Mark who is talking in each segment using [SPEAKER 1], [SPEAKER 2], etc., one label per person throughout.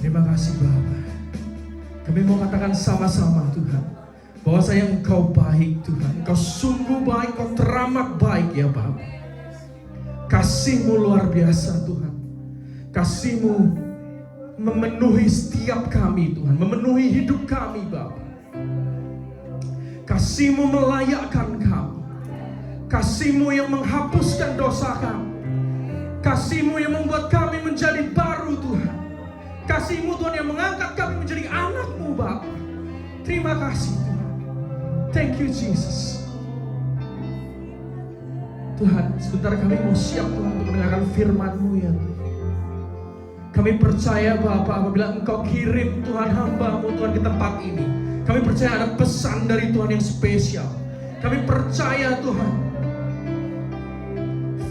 [SPEAKER 1] Terima kasih Bapa. Kami mau katakan sama-sama Tuhan, bahwasanya Engkau baik Tuhan. Engkau sungguh baik, Engkau teramat baik ya Bapa. Kasih-Mu luar biasa Tuhan. Kasih-Mu memenuhi setiap kami Tuhan, memenuhi hidup kami Bapa. Kasih-Mu melayakkan kami. Kasih-Mu yang menghapuskan dosa kami. Kasih-Mu yang membuat kami menjadi baru Tuhan. Kasih-Mu Tuhan yang mengangkat kami menjadi anak-Mu Bapa. Terima kasih Tuhan. Thank you Jesus. Tuhan, sebentar kami mau siap Tuhan untuk mendengarkan firman-Mu ya Tuhan. Kami percaya Bapa, apabila Engkau kirim Tuhan hamba-Mu Tuhan ke tempat ini, kami percaya ada pesan dari Tuhan yang spesial. Kami percaya Tuhan,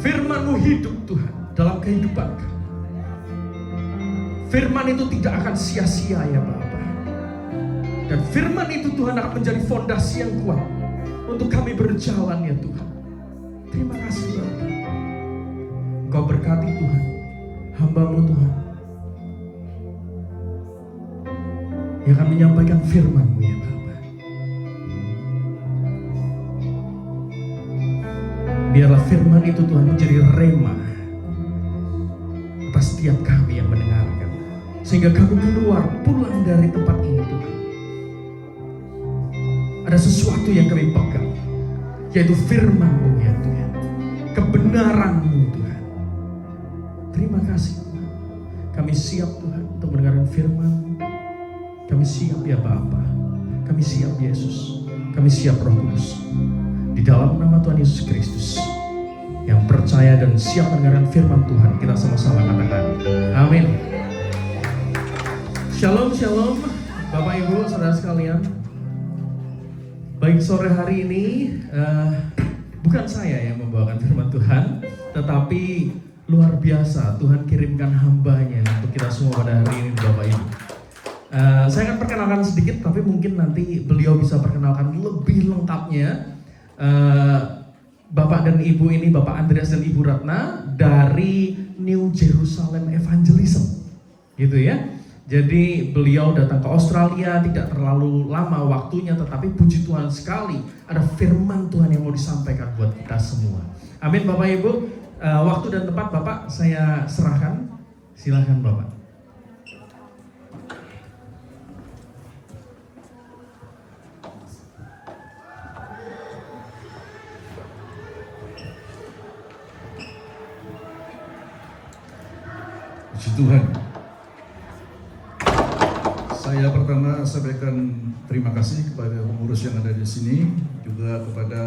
[SPEAKER 1] firman-Mu hidup Tuhan dalam kehidupan kami. Firman itu tidak akan sia-sia ya Bapa. Dan firman itu Tuhan akan menjadi fondasi yang kuat untuk kami berjalan ya Tuhan. Terima kasih Bapa. Engkau berkati Tuhan hamba-Mu Tuhan yang akan menyampaikan firman-Mu ya Bapa. Biarlah firman itu Tuhan menjadi rema atas setiap kami yang mendengarkan, sehingga kami keluar pulang dari tempat ini Tuhan, ada sesuatu yang kami pegang, yaitu firman-Mu ya Tuhan, kebenaran-Mu Tuhan. Terima kasih Tuhan. Kami siap Tuhan untuk mendengarkan firman-Mu. Kami siap ya Bapa. Kami siap Yesus. Kami siap Roh Kudus. Di dalam nama Tuhan Yesus Kristus, yang percaya dan siap mendengarkan firman Tuhan, kita sama-sama katakan amin. Shalom, shalom Bapak Ibu, saudara sekalian. Baik, sore hari ini bukan saya yang membawakan firman Tuhan, tetapi luar biasa Tuhan kirimkan hamba-Nya untuk kita semua pada hari ini Bapak Ibu. Saya akan perkenalkan sedikit, tapi mungkin nanti beliau bisa perkenalkan lebih lengkapnya. Bapak dan Ibu ini, Bapak Andreas dan Ibu Ratna dari New Jerusalem Evangelism, gitu ya. Jadi beliau datang ke Australia tidak terlalu lama waktunya, tetapi puji Tuhan sekali ada firman Tuhan yang mau disampaikan buat kita semua. Amin Bapak Ibu. Waktu dan tempat Bapak saya serahkan, silahkan Bapak.
[SPEAKER 2] Puji Tuhan. Saya pertama sampaikan terima kasih kepada pengurus yang ada di sini, juga kepada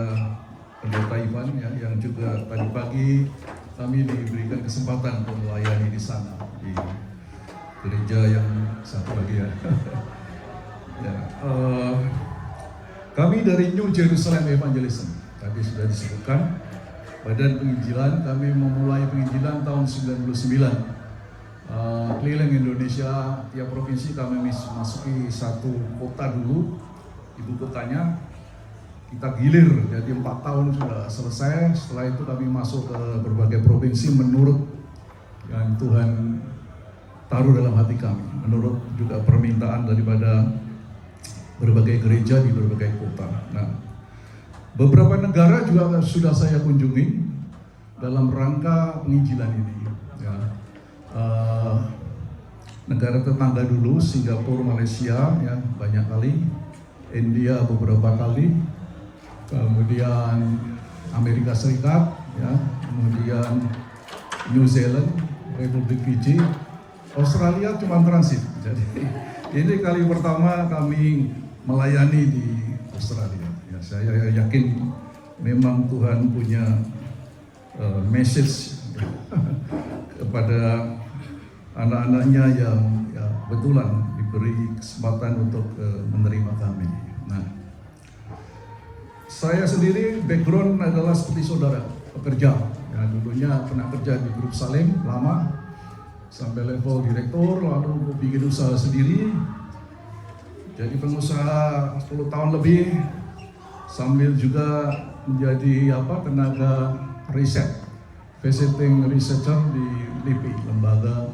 [SPEAKER 2] Pendeta Ivan ya, yang juga tadi pagi kami diberikan kesempatan untuk melayani di sana di gereja yang satu lagi ya. Ya, kami dari New Jerusalem Evangelism tadi sudah disebutkan. Badan penginjilan, kami memulai penginjilan tahun 99. Keliling Indonesia, tiap provinsi kami masuki satu kota dulu, ibu kotanya kita gilir, jadi 4 tahun sudah selesai. Setelah itu kami masuk ke berbagai provinsi menurut yang Tuhan taruh dalam hati kami, menurut juga permintaan daripada berbagai gereja di berbagai kota. Nah, beberapa negara juga sudah saya kunjungi dalam rangka penginjilan ini. Ya. Negara tetangga dulu, Singapura, Malaysia, ya banyak kali, India beberapa kali, kemudian Amerika Serikat, ya, kemudian New Zealand, Republik Fiji, Australia cuma transit. Jadi ini kali pertama kami melayani di Australia. Ya, saya yakin memang Tuhan punya message kepada anak-anaknya yang ya, betulan diberi kesempatan untuk menerima kami. Nah, saya sendiri background adalah seperti saudara, pekerja. Ya, dulunya pernah kerja di grup Salim lama, sampai level direktur, lalu bikin usaha sendiri. Jadi pengusaha 10 tahun lebih, sambil juga menjadi tenaga riset, visiting researcher di LIPI, lembaga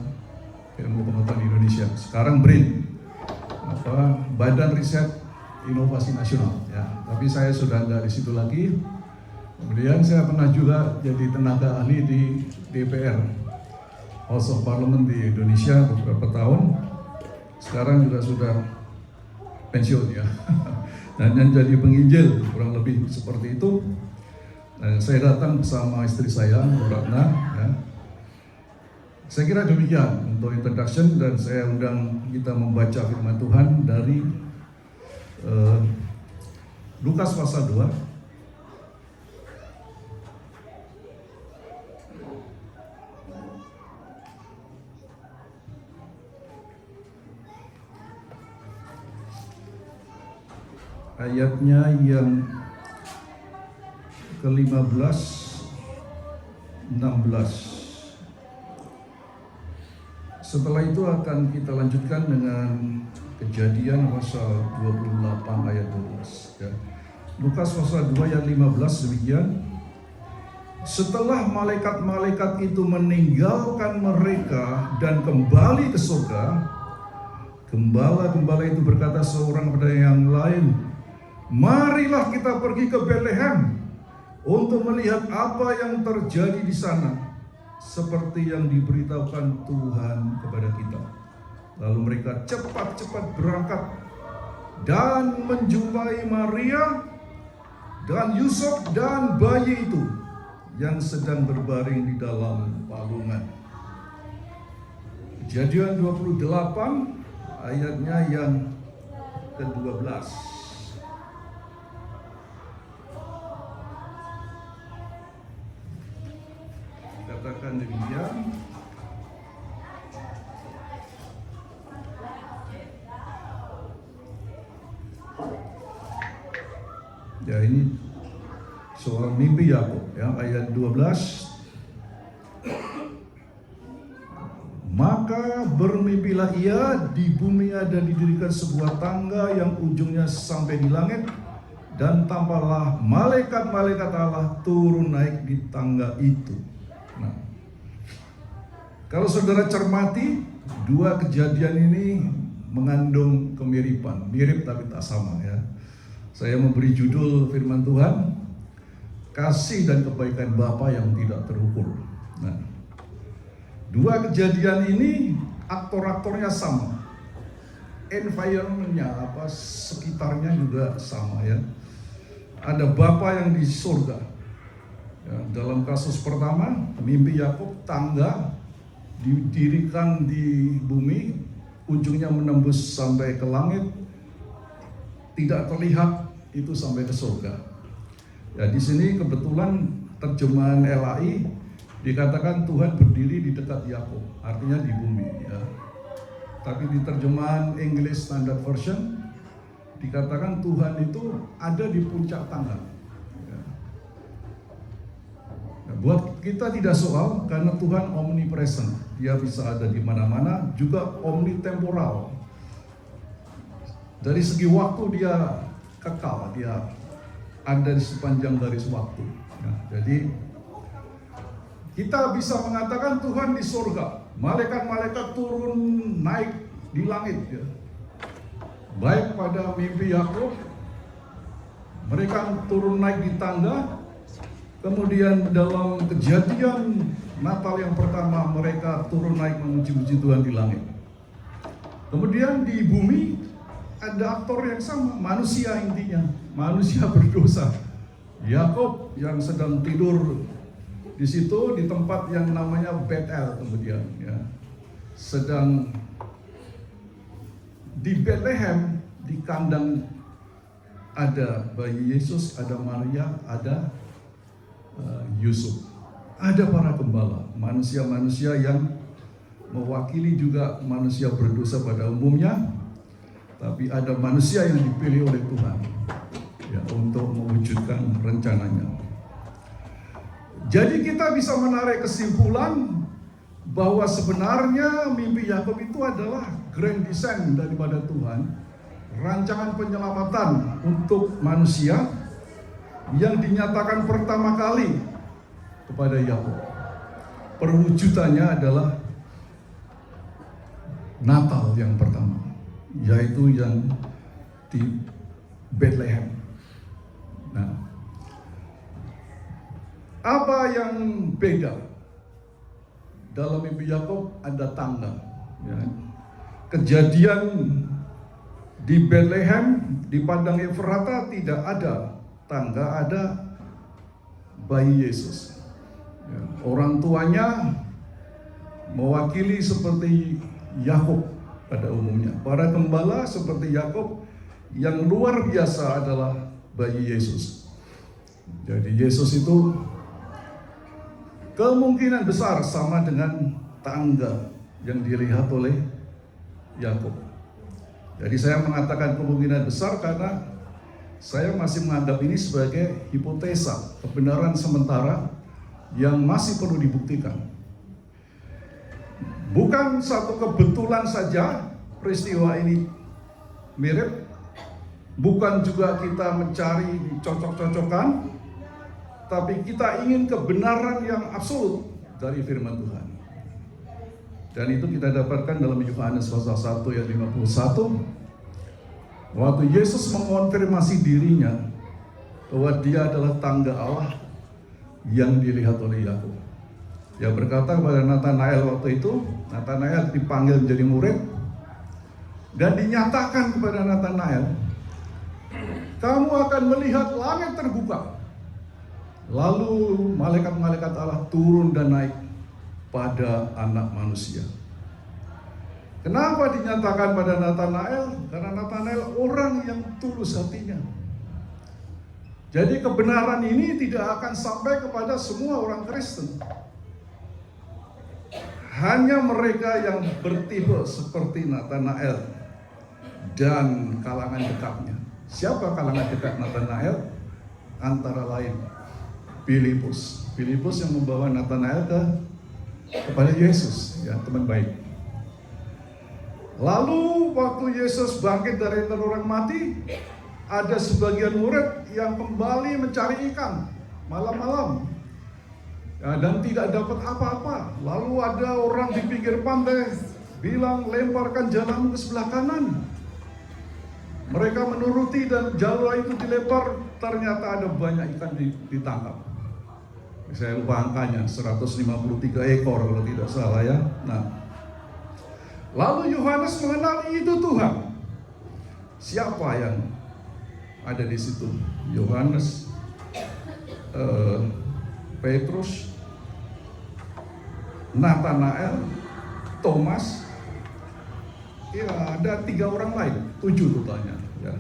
[SPEAKER 2] Ilmu Pengetahuan Indonesia. Sekarang BRIN, Badan Riset Inovasi Nasional. Ya, tapi saya sudah nggak di situ lagi. Kemudian saya pernah juga jadi tenaga ahli di DPR, House of Parliament di Indonesia beberapa tahun. Sekarang juga sudah pensiun ya. Dan jadi penginjil kurang lebih seperti itu. Dan saya datang bersama istri saya, Bu Ratna. Ya. Saya kira demikian untuk introduction, dan saya undang kita membaca firman Tuhan dari Lukas pasal 2. Ayatnya yang ke-15, 16. Setelah itu akan kita lanjutkan dengan Kejadian pasal 28 ayat 12. Ya. Lukas pasal 2 ayat 15 demikian. Setelah malaikat-malaikat itu meninggalkan mereka dan kembali ke surga, gembala-gembala itu berkata seorang kepada yang lain, "Marilah kita pergi ke Betlehem untuk melihat apa yang terjadi di sana, seperti yang diberitahukan Tuhan kepada kita." Lalu mereka cepat-cepat berangkat dan menjumpai Maria dan Yusuf dan bayi itu yang sedang berbaring di dalam palungan. Kejadian 28 ayatnya yang ke-12. Katakan demikian. Ya, ini soal mimpi Yakub ya, ayat 12. Maka bermimpilah ia, di bumi ada didirikan sebuah tangga yang ujungnya sampai di langit, dan tampaklah malaikat-malaikat Allah turun naik di tangga itu. Nah, kalau saudara cermati, dua kejadian ini mengandung kemiripan, mirip tapi tak sama ya. Saya memberi judul firman Tuhan, kasih dan kebaikan Bapa yang tidak terukur. Nah, dua kejadian ini aktor-aktornya sama, environment-nya sekitarnya juga sama ya. Ada Bapa yang di surga. Ya, dalam kasus pertama, mimpi Yakub, tangga didirikan di bumi, ujungnya menembus sampai ke langit, tidak terlihat itu sampai ke surga. Ya, di sini kebetulan terjemahan LAI dikatakan Tuhan berdiri di dekat Yakub, artinya di bumi ya. Tapi di terjemahan English Standard Version dikatakan Tuhan itu ada di puncak tangga. Ya. Nah, buat kita tidak soal, karena Tuhan omnipresent, Dia bisa ada di mana-mana, juga omnitemporal. Dari segi waktu Dia kekal, Dia ada di sepanjang garis waktu. Ya, jadi kita bisa mengatakan Tuhan di surga, malaikat-malaikat turun naik di langit ya. Baik pada mimpi Yakub, mereka turun naik di tangga. Kemudian dalam kejadian Natal yang pertama, mereka turun naik memuji-muji Tuhan di langit. Kemudian di bumi ada aktor yang sama, manusia intinya, manusia berdosa. Yakub yang sedang tidur di situ, di tempat yang namanya Betel, kemudian ya, sedang di Betlehem, di kandang ada bayi Yesus, ada Maria, ada Yusuf, ada para gembala, manusia-manusia yang mewakili juga manusia berdosa pada umumnya, tapi ada manusia yang dipilih oleh Tuhan ya, untuk mewujudkan rencananya. Jadi kita bisa menarik kesimpulan bahwa sebenarnya mimpi Yakub itu adalah grand design daripada Tuhan, rancangan penyelamatan untuk manusia yang dinyatakan pertama kali kepada Yakub. Perwujudannya adalah Natal yang pertama, yaitu yang di Bethlehem. Nah, apa yang beda? Dalam mimpi Yakub ada tangga. Ya. Kejadian di Bethlehem, di padang Efrata tidak ada tangga, ada bayi Yesus. Ya. Orang tuanya mewakili seperti Yakub pada umumnya. Para gembala seperti Yakub, yang luar biasa adalah bayi Yesus. Jadi Yesus itu kemungkinan besar sama dengan tangga yang dilihat oleh Yakub. Jadi saya mengatakan kemungkinan besar karena saya masih menganggap ini sebagai hipotesa, kebenaran sementara yang masih perlu dibuktikan. Bukan satu kebetulan saja peristiwa ini mirip, bukan juga kita mencari cocok-cocokan, tapi kita ingin kebenaran yang absolut dari firman Tuhan. Dan itu kita dapatkan dalam Yohanes pasal 1 ayat 51. Waktu Yesus mengonfirmasi dirinya bahwa dia adalah tangga Allah yang dilihat oleh Yakub. Dia berkata kepada Nathanael waktu itu, Nathanael dipanggil menjadi murid, dan dinyatakan kepada Nathanael, kamu akan melihat langit terbuka, lalu malaikat-malaikat Allah turun dan naik pada anak manusia. Kenapa dinyatakan pada Nathanael? Karena Nathanael orang yang tulus hatinya. Jadi kebenaran ini tidak akan sampai kepada semua orang Kristen. Hanya mereka yang bertipe seperti Nathanael dan kalangan dekatnya. Siapa kalangan dekat Nathanael? Antara lain Filipus. Filipus yang membawa Nathanael kepada Yesus, ya, teman baik. Lalu waktu Yesus bangkit dari antara orang mati, ada sebagian murid yang kembali mencari ikan malam-malam. Ya, dan tidak dapat apa-apa. Lalu ada orang di pinggir pantai bilang, lemparkan jalanmu ke sebelah kanan. Mereka menuruti dan jalur itu dilempar. Ternyata ada banyak ikan ditangkap. Saya lupa angkanya, 153 ekor kalau tidak salah ya. Nah, lalu Yohanes mengenal itu Tuhan. Siapa yang ada di situ? Yohanes, Petrus, Nathanael, Thomas, ya ada 3 orang lain, 7 totalnya. Ya.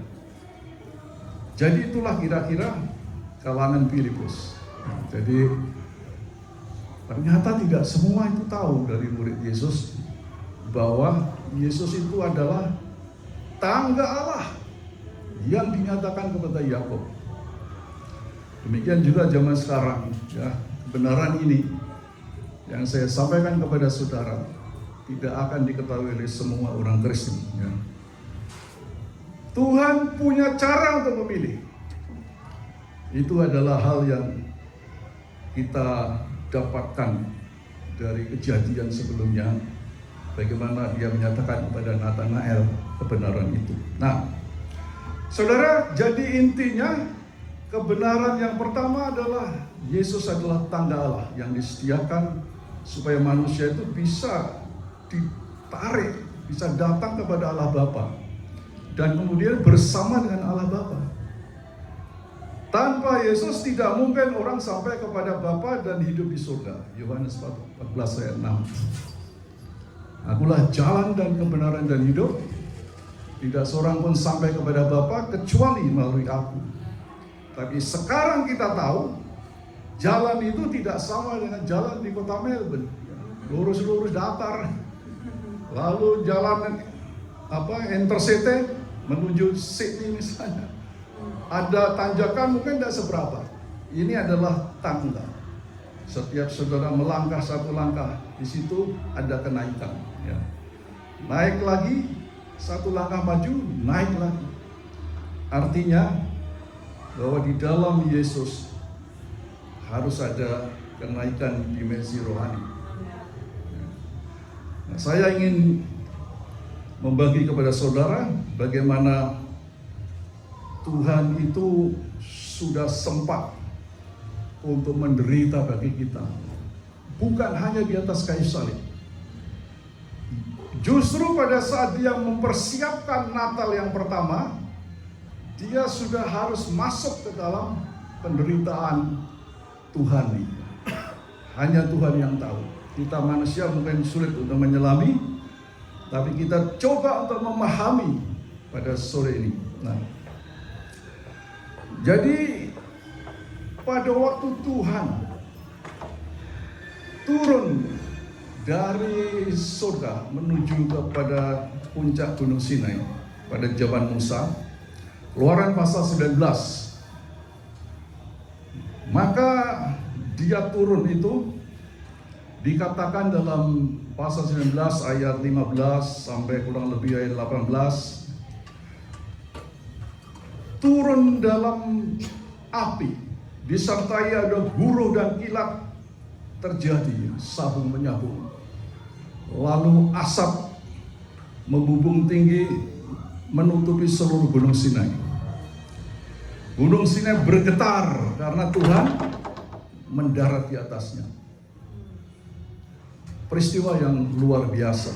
[SPEAKER 2] Jadi itulah kira-kira kalangan Filipus. Jadi ternyata tidak semua itu tahu dari murid Yesus bahwa Yesus itu adalah tangga Allah yang dinyatakan kepada Yakub. Demikian juga zaman sekarang, ya, kebenaran ini yang saya sampaikan kepada saudara tidak akan diketahui oleh semua orang Kristen. Ya. Tuhan punya cara untuk memilih. Itu adalah hal yang kita dapatkan dari kejadian sebelumnya, bagaimana dia menyatakan kepada Nathanael kebenaran itu. Nah, saudara, jadi intinya kebenaran yang pertama adalah Yesus adalah tangga Allah yang disediakan supaya manusia itu bisa ditarik, bisa datang kepada Allah Bapa dan kemudian bersama dengan Allah Bapa. Tanpa Yesus tidak mungkin orang sampai kepada Bapa dan hidup di surga. Yohanes 14 ayat 6. Akulah jalan dan kebenaran dan hidup. Tidak seorang pun sampai kepada Bapa kecuali melalui aku. Tapi sekarang kita tahu jalan itu tidak sama dengan jalan di kota Melbourne. Lurus-lurus datar. Lalu jalan interstate menuju Sydney misalnya. Ada tanjakan mungkin tidak seberapa. Ini adalah tangga. Setiap saudara melangkah satu langkah, di situ ada kenaikan. Ya. Naik lagi, satu langkah maju, naik lagi. Artinya bahwa di dalam Yesus harus ada kenaikan dimensi rohani. Nah, saya ingin membagi kepada saudara bagaimana Tuhan itu sudah sempat untuk menderita bagi kita. Bukan hanya di atas kayu salib. Justru pada saat dia mempersiapkan Natal yang pertama, dia sudah harus masuk ke dalam penderitaan Tuhan ini. Hanya Tuhan yang tahu. Kita manusia mungkin sulit untuk menyelami, tapi kita coba untuk memahami pada sore ini. Nah, jadi pada waktu Tuhan turun dari surga menuju kepada puncak Gunung Sinai pada zaman Musa, Keluaran pasal 19, maka dia turun itu dikatakan dalam pasal 19 ayat 15 sampai kurang lebih ayat 18, turun dalam api, disertai ada guruh dan kilat terjadi, sabung menyabung, lalu asap membubung tinggi menutupi seluruh Gunung Sinai. Gunung Sinai bergetar karena Tuhan mendarat di atasnya. Peristiwa yang luar biasa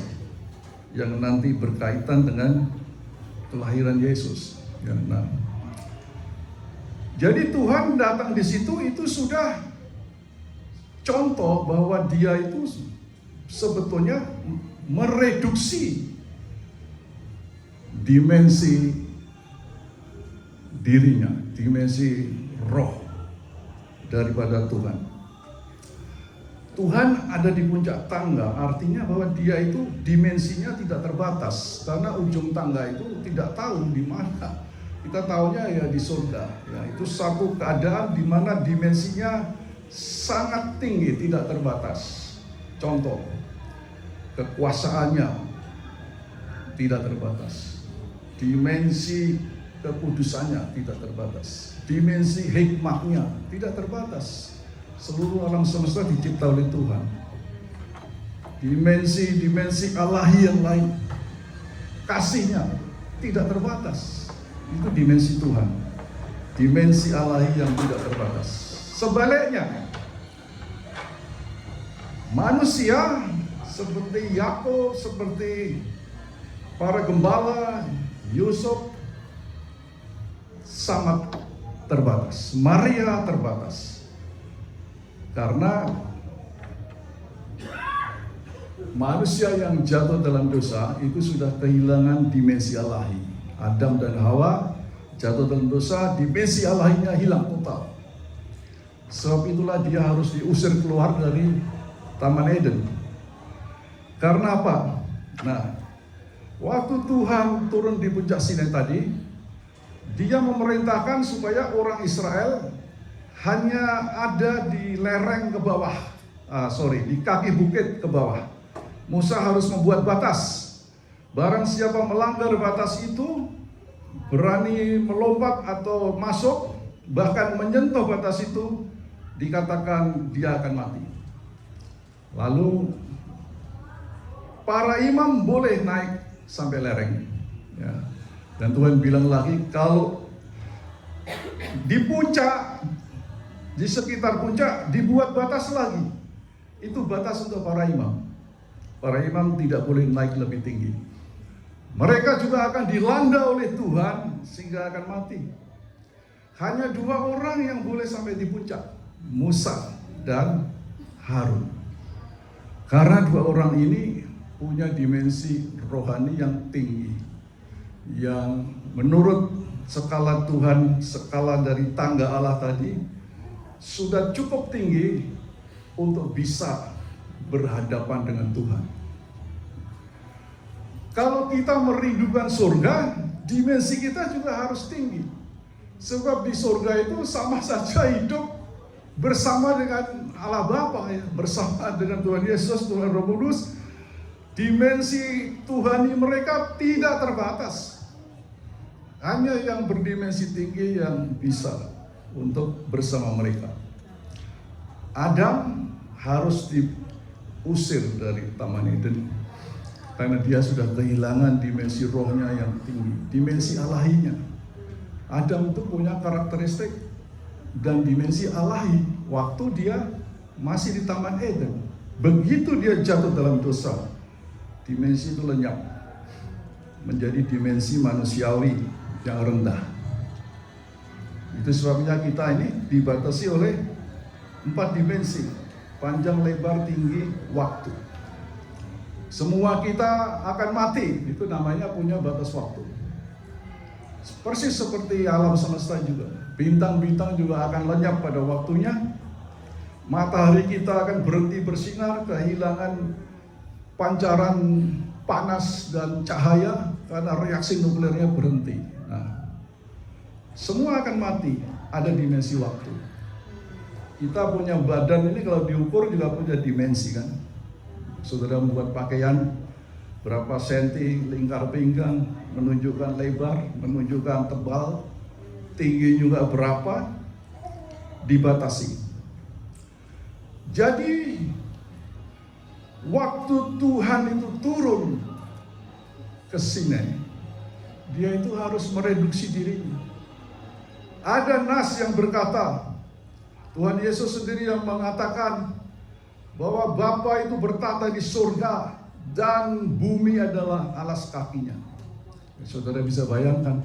[SPEAKER 2] yang nanti berkaitan dengan kelahiran Yesus. Ya, nah. Jadi Tuhan datang di situ itu sudah contoh bahwa dia itu sebetulnya mereduksi dimensi dirinya, dimensi roh daripada Tuhan. Tuhan ada di puncak tangga, artinya bahwa dia itu dimensinya tidak terbatas, karena ujung tangga itu tidak tahu di mana. Kita tahunya ya di surga. Ya, itu satu keadaan di mana dimensinya sangat tinggi, tidak terbatas. Contoh, kekuasaannya tidak terbatas, dimensi kekudusannya tidak terbatas, dimensi hikmahnya tidak terbatas. Seluruh alam semesta dicipta oleh Tuhan. Dimensi Allahi yang lain, kasihnya tidak terbatas. Itu dimensi Tuhan, dimensi Allahi yang tidak terbatas. Sebaliknya, manusia seperti Yakub, seperti para gembala, Yusuf sangat terbatas. Maria terbatas. Karena manusia yang jatuh dalam dosa itu sudah kehilangan dimensi Allahi. Adam dan Hawa jatuh dalam dosa, dimensi Allahinya hilang total. Sebab itulah dia harus diusir keluar dari Taman Eden. Karena apa? Nah, waktu Tuhan turun di puncak Sinai tadi, dia memerintahkan supaya orang Israel hanya ada di lereng ke bawah, di kaki bukit ke bawah. Musa harus membuat batas. Barang siapa melanggar batas itu, berani melompat atau masuk, bahkan menyentuh batas itu, dikatakan dia akan mati. Lalu para imam boleh naik sampai lereng. Ya. Dan Tuhan bilang lagi, kalau di puncak, di sekitar puncak dibuat batas lagi. Itu batas untuk para imam. Para imam tidak boleh naik lebih tinggi. Mereka juga akan dilanda oleh Tuhan sehingga akan mati. Hanya 2 orang yang boleh sampai di puncak, Musa dan Harun. Karena 2 orang ini punya dimensi rohani yang tinggi, yang menurut skala Tuhan, skala dari tangga Allah tadi, sudah cukup tinggi untuk bisa berhadapan dengan Tuhan. Kalau kita merindukan surga, dimensi kita juga harus tinggi. Sebab di surga itu sama saja hidup bersama dengan Allah Bapa, ya, bersama dengan Tuhan Yesus, Tuhan Roh Kudus. Dimensi Tuhani mereka tidak terbatas. Hanya yang berdimensi tinggi yang bisa untuk bersama mereka. Adam harus diusir dari Taman Eden. Karena dia sudah kehilangan dimensi rohnya yang tinggi, dimensi alahinya. Adam itu punya karakteristik dan dimensi alahi waktu dia masih di Taman Eden. Begitu dia jatuh dalam dosa, dimensi itu lenyap menjadi dimensi manusiawi yang rendah. Itu sebabnya kita ini dibatasi oleh 4 dimensi: panjang, lebar, tinggi, waktu. Semua kita akan mati, itu namanya punya batas waktu. Persis seperti alam semesta juga. Bintang-bintang juga akan lenyap pada waktunya. Matahari kita akan berhenti bersinar, kehilangan pancaran panas dan cahaya karena reaksi nuklirnya berhenti. Nah, semua akan mati, ada dimensi waktu. Kita punya badan ini kalau diukur juga punya dimensi kan. Saudara membuat pakaian berapa senti lingkar pinggang, menunjukkan lebar, menunjukkan tebal, tinggi juga berapa, dibatasi. Jadi waktu Tuhan itu turun ke Sinai, dia itu harus mereduksi dirinya. Ada nas yang berkata, Tuhan Yesus sendiri yang mengatakan bahwa Bapa itu bertata di surga dan bumi adalah alas kakinya. Saudara bisa bayangkan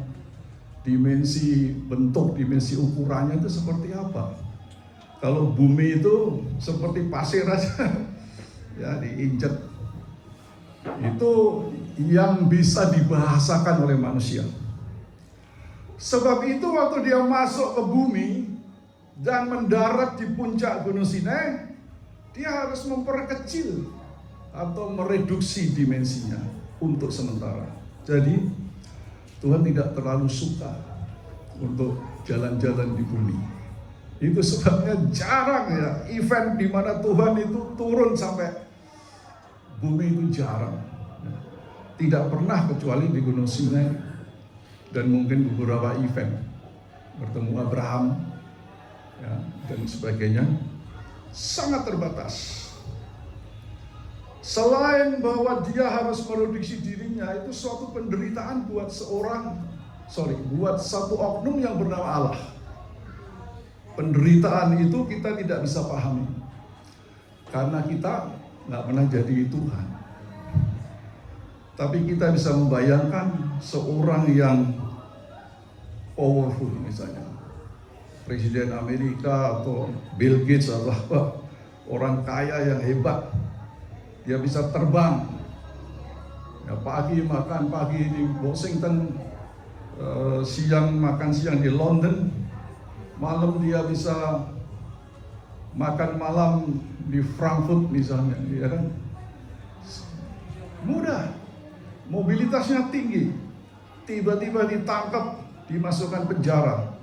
[SPEAKER 2] dimensi bentuk, dimensi ukurannya itu seperti apa? Kalau bumi itu seperti pasir aja, ya diinjek. Itu yang bisa dibahasakan oleh manusia. Sebab itu waktu dia masuk ke bumi dan mendarat di puncak Gunung Sinai, dia harus memperkecil atau mereduksi dimensinya untuk sementara. Jadi Tuhan tidak terlalu suka untuk jalan-jalan di bumi. Itu sebabnya jarang ya event di mana Tuhan itu turun sampai bumi, itu jarang. Tidak pernah kecuali di Gunung Sinai dan mungkin beberapa event bertemu Abraham ya, dan sebagainya. Sangat terbatas. Selain bahwa dia harus mereduksi dirinya, itu suatu penderitaan buat buat satu oknum yang bernama Allah. Penderitaan itu kita tidak bisa pahami karena kita nggak pernah jadi Tuhan. Tapi kita bisa membayangkan seorang yang powerful, misalnya Presiden Amerika atau Bill Gates atau apa, orang kaya yang hebat, dia bisa terbang. Ya, pagi makan pagi di Washington, siang makan siang di London, malam dia bisa makan malam di Frankfurt misalnya, ya kan? Mudah, mobilitasnya tinggi, tiba-tiba ditangkap, dimasukkan penjara.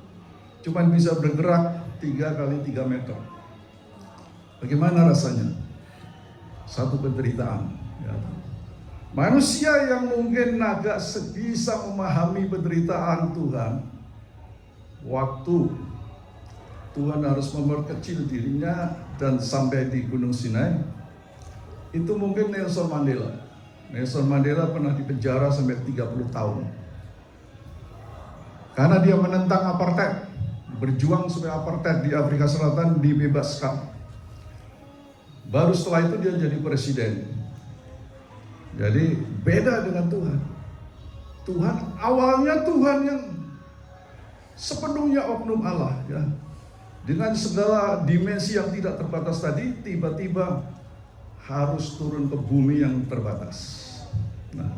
[SPEAKER 2] Cuman bisa bergerak 3 kali 3 meter. Bagaimana rasanya? Satu penderitaan. Ya. Manusia yang mungkin agak bisa memahami penderitaan Tuhan, waktu Tuhan harus memperkecil dirinya dan sampai di Gunung Sinai, itu mungkin Nelson Mandela. Nelson Mandela pernah dipenjara sampai 30 tahun. Karena dia menentang apartheid. Berjuang supaya apartheid di Afrika Selatan dibebaskan. Baru setelah itu dia jadi presiden. Jadi beda dengan Tuhan. Tuhan awalnya Tuhan yang sepenuhnya oknum Allah, ya. Dengan segala dimensi yang tidak terbatas tadi, tiba-tiba harus turun ke bumi yang terbatas. Nah,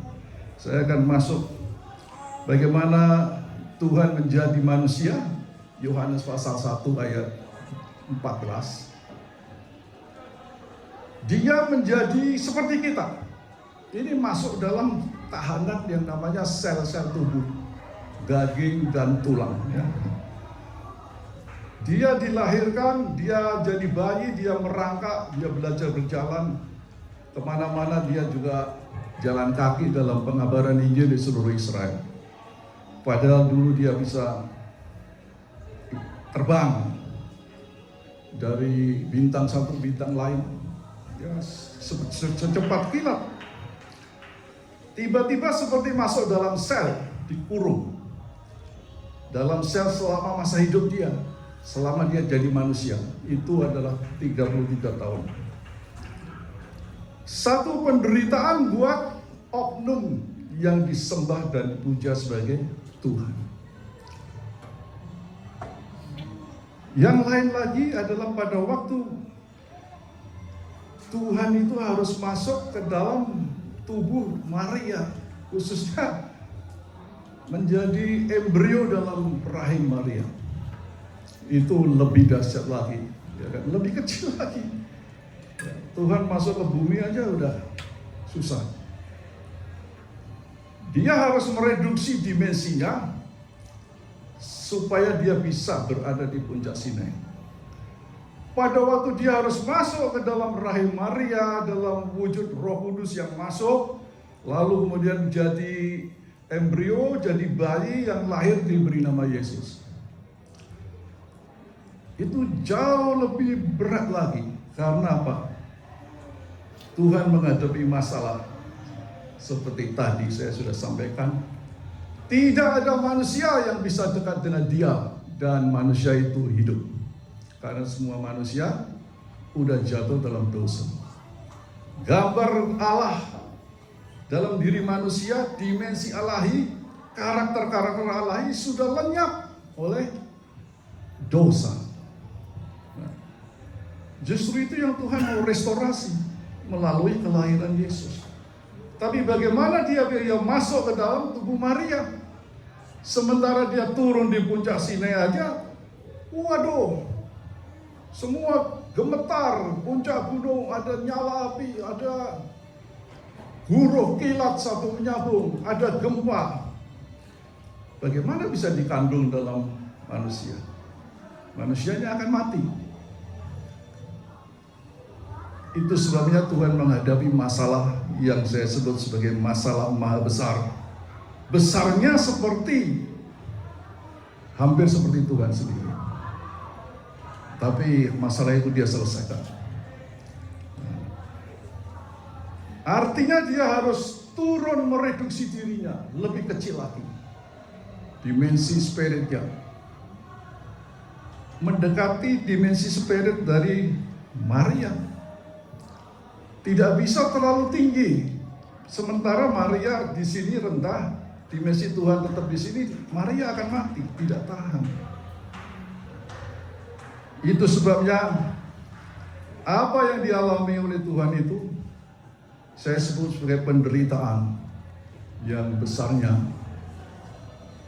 [SPEAKER 2] saya akan masuk bagaimana Tuhan menjadi manusia. Yohanes pasal 1 ayat 14. Dia menjadi seperti kita. Ini masuk dalam tahanan yang namanya sel-sel tubuh, daging dan tulang. Ya. Dia dilahirkan, dia jadi bayi, dia merangkak, dia belajar berjalan. Kemana-mana dia juga jalan kaki dalam pengabaran Injil di seluruh Israel. Padahal dulu dia bisa terbang dari bintang satu bintang lain, ya, secepat kilat. tiba-tiba seperti masuk dalam sel, dikurung. Dalam sel selama masa hidup dia, selama dia jadi manusia, itu adalah 33 tahun. Satu penderitaan buat oknum yang disembah dan dipuja sebagai Tuhan. Yang lain lagi adalah pada waktu Tuhan itu harus masuk ke dalam tubuh Maria, khususnya menjadi embrio dalam rahim Maria. Itu lebih dahsyat lagi, ya kan? Lebih kecil lagi. Tuhan masuk ke bumi aja udah susah. Dia harus mereduksi dimensinya supaya dia bisa berada di puncak Sinai. Pada waktu dia harus masuk ke dalam rahim Maria dalam wujud Roh Kudus yang masuk, lalu kemudian jadi embrio, jadi bayi yang lahir diberi nama Yesus. Itu jauh lebih berat lagi. Karena apa? Tuhan menghadapi masalah seperti tadi saya sudah sampaikan. Tidak ada manusia yang bisa dekat dengan dia, dan manusia itu hidup. Karena semua manusia udah jatuh dalam dosa. Gambar Allah dalam diri manusia, dimensi Allahi, karakter-karakter Allahi sudah lenyap oleh dosa. Nah, justru itu yang Tuhan mau restorasi melalui kelahiran Yesus. Tapi bagaimana dia masuk ke dalam tubuh Maria? Sementara dia turun di puncak Sinai aja, waduh, semua gemetar, puncak gunung ada nyala api, ada huruf kilat satu menyambung, ada gempa. Bagaimana bisa dikandung dalam manusia? Manusianya akan mati. Itu sebabnya Tuhan menghadapi masalah yang saya sebut sebagai masalah maha besar. Besarnya hampir seperti Tuhan sendiri. Tapi masalah itu dia selesaikan. Artinya dia harus turun mereduksi dirinya lebih kecil lagi. Dimensi spiritnya mendekati dimensi spirit dari Maria. Tidak bisa terlalu tinggi. Sementara Maria di sini rendah, dimensi Tuhan tetap di sini, Maria akan mati, tidak tahan. Itu sebabnya apa yang dialami oleh Tuhan itu saya sebut sebagai penderitaan yang besarnya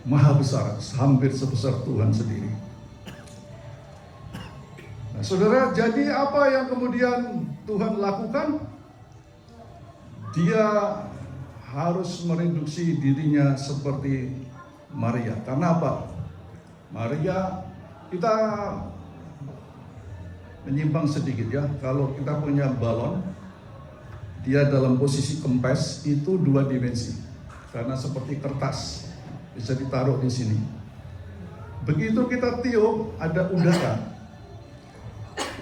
[SPEAKER 2] maha besar, hampir sebesar Tuhan sendiri. Nah, saudara, jadi apa yang kemudian Tuhan lakukan? Dia harus mereduksi dirinya seperti Maria. Karena apa? Maria, kita menyimpang sedikit ya. Kalau kita punya balon, dia dalam posisi kempes itu 2 dimensi. Karena seperti kertas, bisa ditaruh di sini. Begitu kita tiup, ada udara.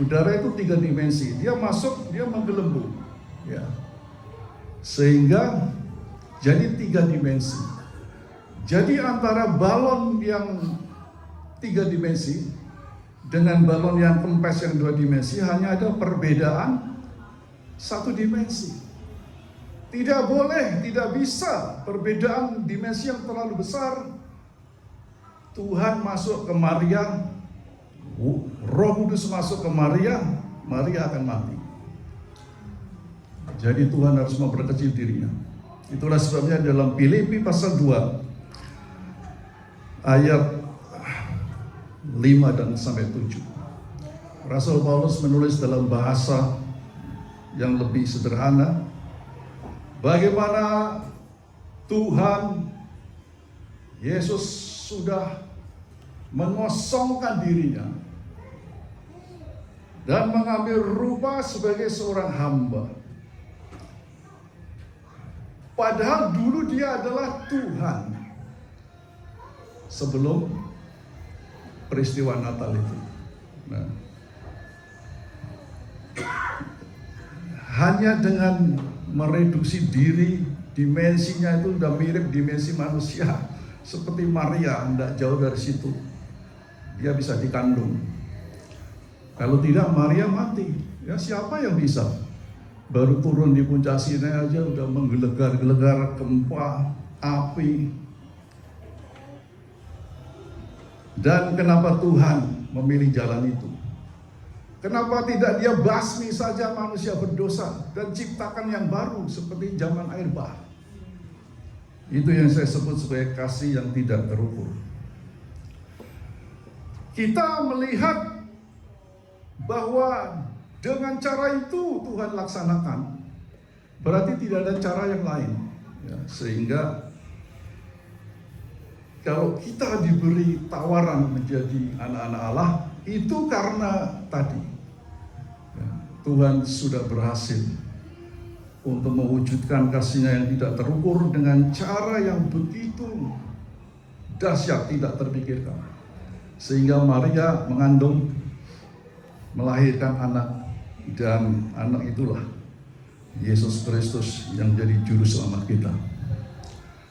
[SPEAKER 2] Udara itu 3 dimensi. Dia masuk, dia menggelembung. Ya. Sehingga jadi 3 dimensi. Jadi antara balon yang 3 dimensi dengan balon yang kempes yang 2 dimensi hanya ada perbedaan 1 dimensi. Tidak boleh, tidak bisa perbedaan dimensi yang terlalu besar. Tuhan masuk ke Maria, Roh Kudus masuk ke Maria, Maria akan mati. Jadi Tuhan harus memperkecil dirinya. Itulah sebabnya dalam Filipi pasal 2 ayat 5 dan sampai 7. Rasul Paulus menulis dalam bahasa yang lebih sederhana bagaimana Tuhan Yesus sudah mengosongkan dirinya dan mengambil rupa sebagai seorang hamba. Padahal dulu dia adalah Tuhan sebelum peristiwa Natal itu. Nah, hanya dengan mereduksi diri dimensinya itu udah mirip dimensi manusia, seperti Maria, tidak jauh dari situ. Dia bisa dikandung. Kalau tidak, Maria mati. Ya siapa yang bisa? Baru turun di puncak Sinai aja udah menggelegar-gelegar gempa, api. Dan kenapa Tuhan memilih jalan itu? Kenapa tidak dia basmi saja manusia berdosa dan ciptakan yang baru seperti zaman air bah? Itu yang saya sebut sebagai kasih yang tidak terukur. Kita melihat bahwa dengan cara itu Tuhan laksanakan, berarti tidak ada cara yang lain. Ya, sehingga kalau kita diberi tawaran menjadi anak-anak Allah, itu karena tadi ya, Tuhan sudah berhasil untuk mewujudkan kasih-Nya yang tidak terukur dengan cara yang begitu dahsyat, tidak terpikirkan. Sehingga Maria mengandung, melahirkan anak, dan anak itulah Yesus Kristus yang jadi juru selamat kita.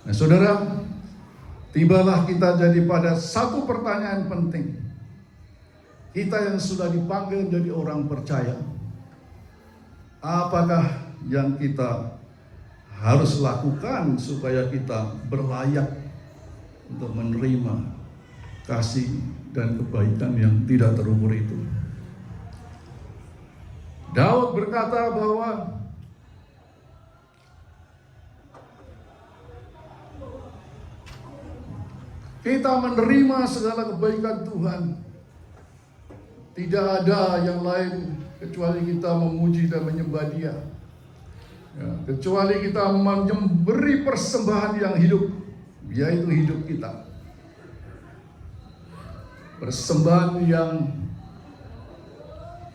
[SPEAKER 2] Nah saudara, tibalah kita jadi pada satu pertanyaan penting. Kita yang sudah dipanggil menjadi orang percaya, apakah yang kita harus lakukan supaya kita berlayak untuk menerima kasih dan kebaikan yang tidak terukur itu? Daud berkata bahwa kita menerima segala kebaikan Tuhan. Tidak ada yang lain kecuali kita memuji dan menyembah Dia. Ya, kecuali kita memberi persembahan yang hidup, yaitu hidup kita. Persembahan yang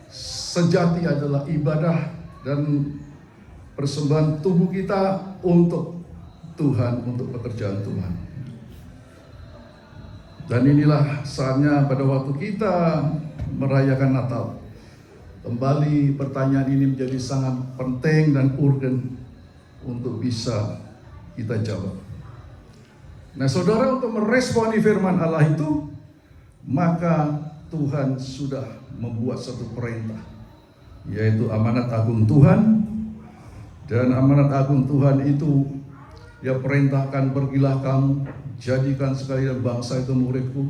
[SPEAKER 2] sejati adalah ibadah dan persembahan tubuh kita untuk Tuhan, untuk pekerjaan Tuhan. Dan inilah saatnya pada waktu kita merayakan Natal, kembali pertanyaan ini menjadi sangat penting dan urgen untuk bisa kita jawab. Nah saudara, untuk meresponi firman Allah itu, maka Tuhan sudah membuat satu perintah, yaitu amanat agung Tuhan. Dan amanat agung Tuhan itu Dia perintahkan, pergilah kamu, jadikan sekalian bangsa itu muridku,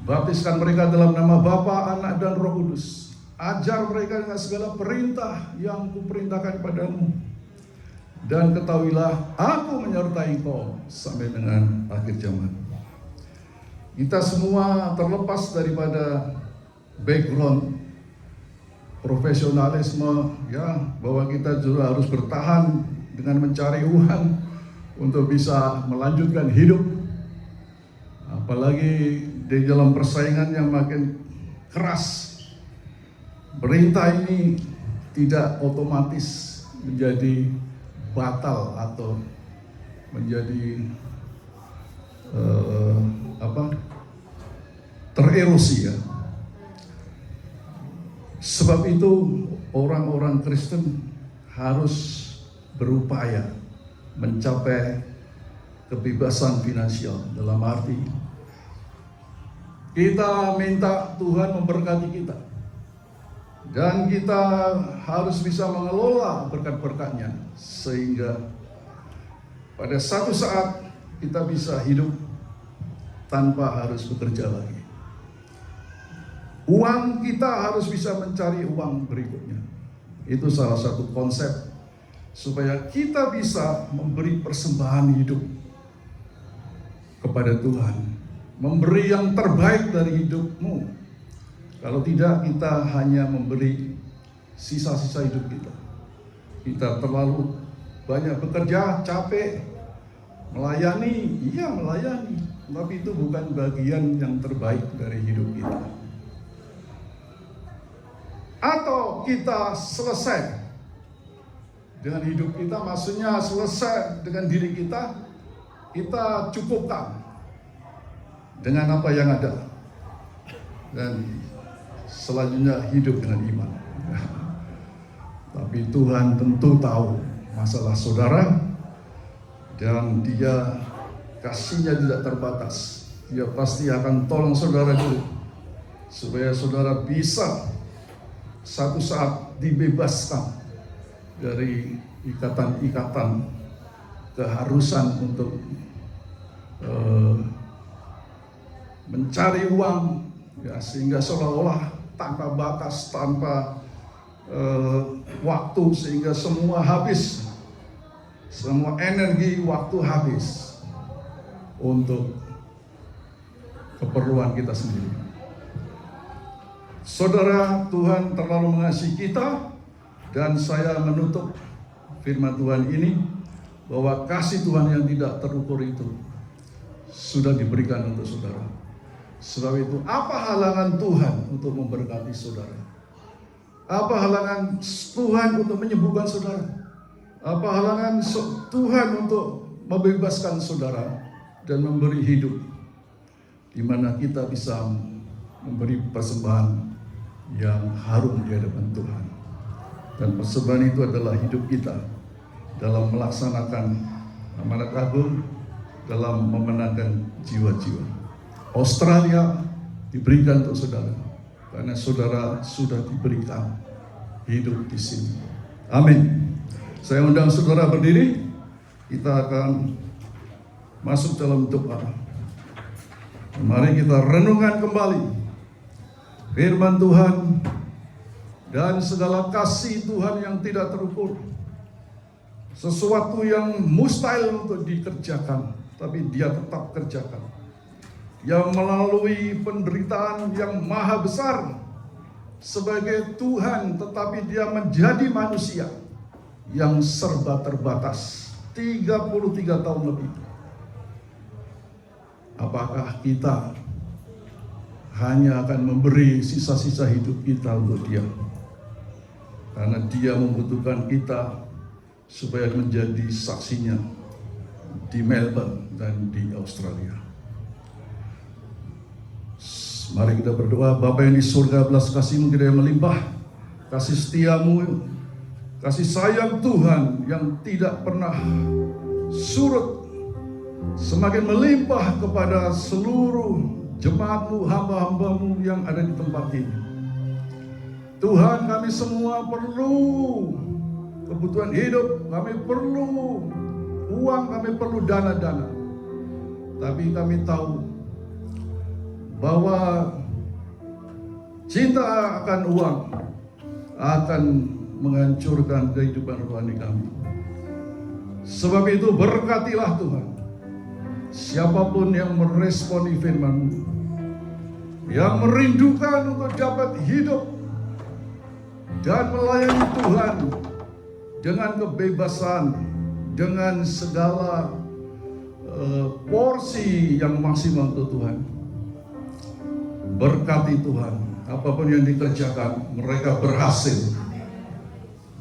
[SPEAKER 2] baptiskan mereka dalam nama Bapa, Anak, dan Roh Kudus. Ajar mereka dengan segala perintah yang kuperintahkan padamu. Dan ketahuilah, aku menyertai engkau sampai dengan akhir zaman. Kita semua terlepas daripada background profesionalisme, ya, bahwa kita juga harus bertahan dengan mencari uang untuk bisa melanjutkan hidup. Apalagi di dalam persaingan yang makin keras, perintah ini tidak otomatis menjadi batal atau menjadi tererosi, ya. Sebab itu orang-orang Kristen harus berupaya mencapai kebebasan finansial, dalam arti kita minta Tuhan memberkati kita, dan kita harus bisa mengelola berkat-berkatnya sehingga pada satu saat kita bisa hidup tanpa harus bekerja lagi. Uang kita harus bisa mencari uang berikutnya. Itu salah satu konsep supaya kita bisa memberi persembahan hidup kepada Tuhan, memberi yang terbaik dari hidupmu. Kalau tidak, kita hanya memberi sisa-sisa hidup kita. Kita terlalu banyak bekerja, capek, melayani, iya melayani, tapi itu bukan bagian yang terbaik dari hidup kita. Atau kita selesai dengan hidup kita, maksudnya selesai dengan diri kita, kita cukupkan dengan apa yang ada, dan selanjutnya hidup dengan iman. Tapi Tuhan tentu tahu masalah saudara, dan dia kasihnya tidak terbatas. Dia pasti akan tolong saudara dulu, supaya saudara bisa satu saat dibebaskan dari ikatan-ikatan keharusan untuk mencari uang, ya, sehingga seolah-olah tanpa batas, tanpa waktu, sehingga semua habis, semua energi waktu habis untuk keperluan kita sendiri. Saudara, Tuhan terlalu mengasihi kita, dan saya menutup firman Tuhan ini bahwa kasih Tuhan yang tidak terukur itu sudah diberikan untuk saudara. Sebab itu, apa halangan Tuhan untuk memberkati saudara? Apa halangan Tuhan untuk menyembuhkan saudara? Apa halangan Tuhan untuk membebaskan saudara dan memberi hidup, di mana kita bisa memberi persembahan yang harum di hadapan Tuhan. Dan persembahan itu adalah hidup kita dalam melaksanakan amanat agung, dalam memenangkan jiwa-jiwa. Australia diberikan untuk saudara, karena saudara sudah diberikan hidup di sini. Amin. Saya undang saudara berdiri. Kita akan masuk dalam doa. Mari kita renungkan kembali firman Tuhan dan segala kasih Tuhan yang tidak terukur. Sesuatu yang mustahil untuk dikerjakan, tapi Dia tetap kerjakan. Yang melalui penderitaan yang maha besar sebagai Tuhan, tetapi Dia menjadi manusia yang serba terbatas 33 tahun lebih. Apakah kita hanya akan memberi sisa-sisa hidup kita untuk Dia? Karena Dia membutuhkan kita supaya menjadi saksinya di Melbourne dan di Australia. Mari kita berdoa. Bapa yang di surga, belas kasih-Mu kiranya melimpah, kasih setia-Mu, kasih sayang Tuhan yang tidak pernah surut, semakin melimpah kepada seluruh jemaat-Mu, hamba-hamba-Mu yang ada di tempat ini. Tuhan, kami semua perlu kebutuhan hidup, kami perlu uang, kami perlu dana-dana. Tapi kami tahu bahwa cinta akan uang akan menghancurkan kehidupan rohani kami. Sebab itu berkatilah Tuhan siapapun yang meresponi firman-Mu, yang merindukan untuk dapat hidup dan melayani Tuhan dengan kebebasan, dengan segala porsi yang maksimal untuk Tuhan. Berkati Tuhan, apapun yang dikerjakan, mereka berhasil.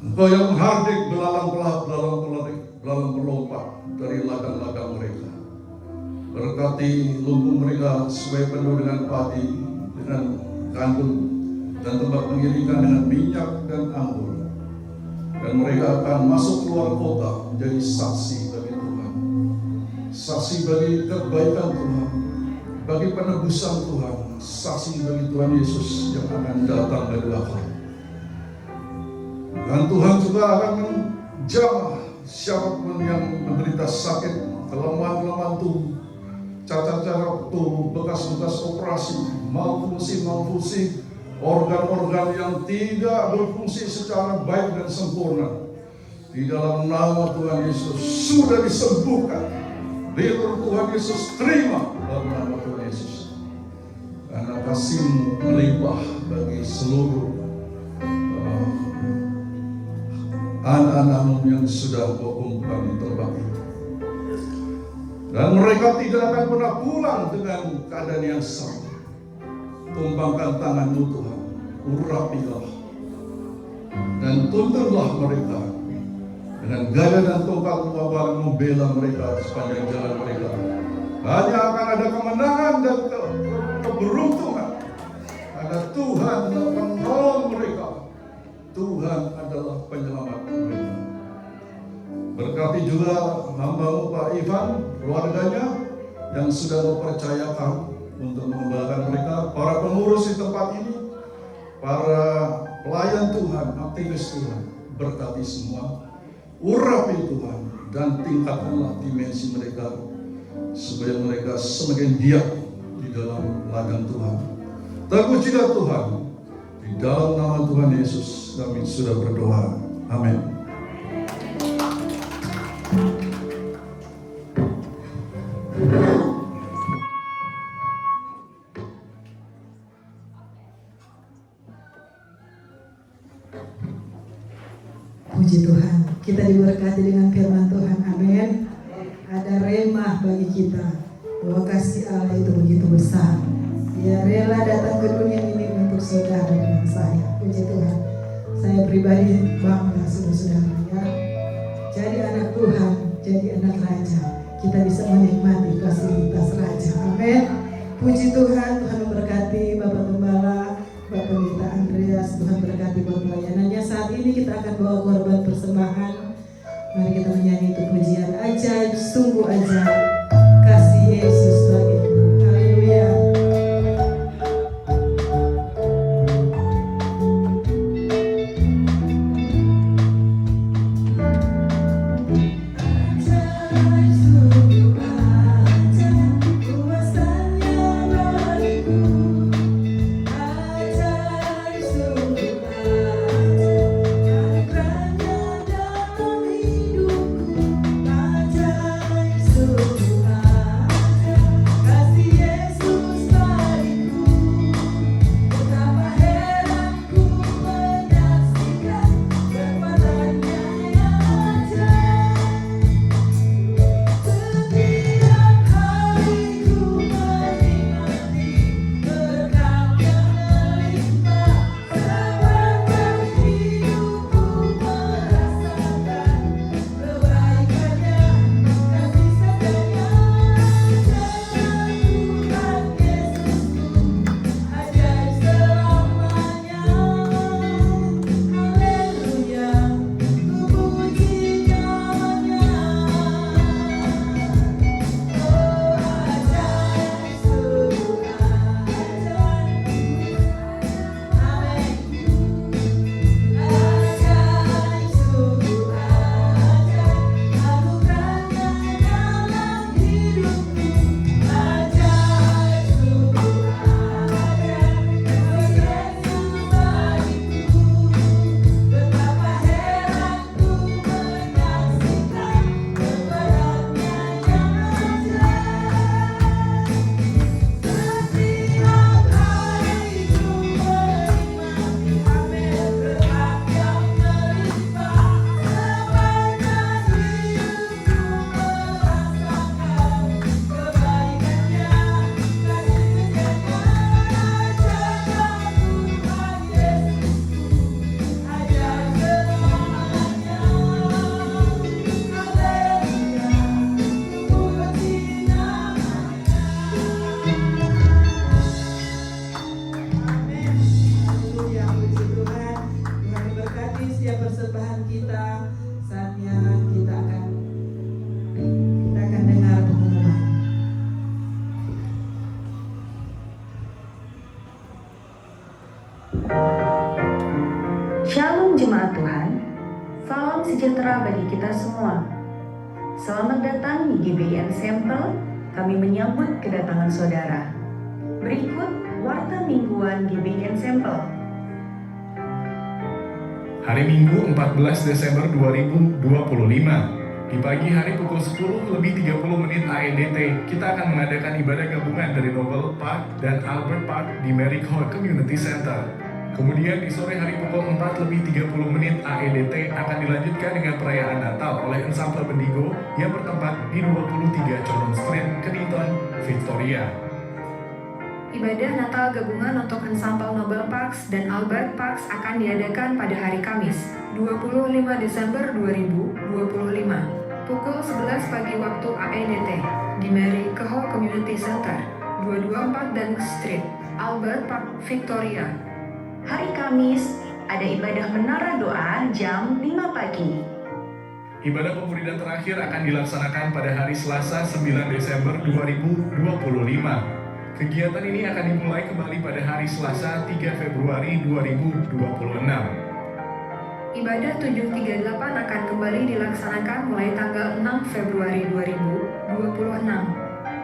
[SPEAKER 2] Engkau yang menghardik belalang melompat dari ladang-ladang mereka. Berkati lumbung mereka supaya penuh dengan padi, dengan gandum, dan tempat pengirikan dengan minyak dan anggur. Dan mereka akan masuk keluar kota menjadi saksi bagi Tuhan, saksi bagi kebaikan Tuhan, bagi penebusan Tuhan, saksi bagi Tuhan Yesus yang akan datang dari belakang. Dan Tuhan juga akan menjamah siapapun yang menderita sakit, kelemahan tubuh, cacat-cacat tubuh, bekas-bekas operasi, malfungsi, organ-organ yang tidak berfungsi secara baik dan sempurna. Di dalam nama Tuhan Yesus sudah disembuhkan. Biar Tuhan Yesus terima dalam nama Tuhan Yesus. Karena kasih-Mu melimpah bagi seluruh anak-anak-Mu yang sudah Kau kumpulkan di tempat itu. Dan mereka tidak akan pernah pulang dengan keadaan yang sama. Tumpangkan tangan-Mu Tuhan, urapilah dan tuntunlah mereka dengan gaya dan tongkat Tuhan, membela mereka sepanjang jalan mereka. Hanya akan ada kemenangan dan keberuntungan. Karena Tuhan adalah penolong mereka, Tuhan adalah penyelamat mereka. Tapi juga hamba Pak Ivan, keluarganya yang sudah mempercayakan untuk mengembalakan mereka, para pengurus di tempat ini, para pelayan Tuhan, aktivis Tuhan, berkati semua, urapi Tuhan, dan tingkatkanlah dimensi mereka, supaya mereka semakin giat di dalam ladang Tuhan. Terpujilah Tuhan, di dalam nama Tuhan Yesus kami sudah berdoa. Amin.
[SPEAKER 3] Puji Tuhan, kita diberkati dengan firman Tuhan, amin. Ada remah bagi kita, bahwa kasih Allah itu begitu besar. Dia rela datang ke dunia ini untuk saudara dan saya. Puji Tuhan, saya pribadi bangga saudara-saudara ya. Jadi anak Tuhan, jadi anak Raja, kita bisa menikmati fasilitas Raja, amin. Puji Tuhan, Tuhan memberkati Bapak Gembala, Bapak Pendeta Andreas, Tuhan berkati buat pelayanannya. Saat ini kita akan bawa korban persembahan. Mari kita menyanyi itu pujian ajaib, sungguh ajaib, kasih Yesus bagiku. Haleluya.
[SPEAKER 4] Shalom jemaat Tuhan, salam sejahtera bagi kita semua. Selamat datang di GBI Ensemble, kami menyambut kedatangan saudara. Berikut warta mingguan GBI Ensemble.
[SPEAKER 5] Hari Minggu 14 Desember 2025. Di pagi hari pukul 10:30 AEDT, kita akan mengadakan ibadah gabungan dari Noble Park dan Albert Park di Merrick Hall Community Center. Kemudian di sore hari pukul 4:30 AEDT akan dilanjutkan dengan perayaan Natal oleh Ensemble Bendigo yang bertempat di 23 Jordan Street, Kennington, Victoria.
[SPEAKER 4] Ibadah Natal gabungan untuk Ensemble Noble Parks dan Albert Parks akan diadakan pada hari Kamis, 25 Desember 2025, pukul 11 pagi waktu AEDT di Mary Hall Community Center, 224 Dunk Street, Albert Park, Victoria.
[SPEAKER 6] Hari Kamis ada ibadah menara doa jam 5 pagi.
[SPEAKER 5] Ibadah pemuridan terakhir akan dilaksanakan pada hari Selasa 9 Desember 2025. Kegiatan ini akan dimulai kembali pada hari Selasa 3 Februari 2026.
[SPEAKER 4] Ibadah 738 akan kembali dilaksanakan mulai tanggal 6 Februari 2026.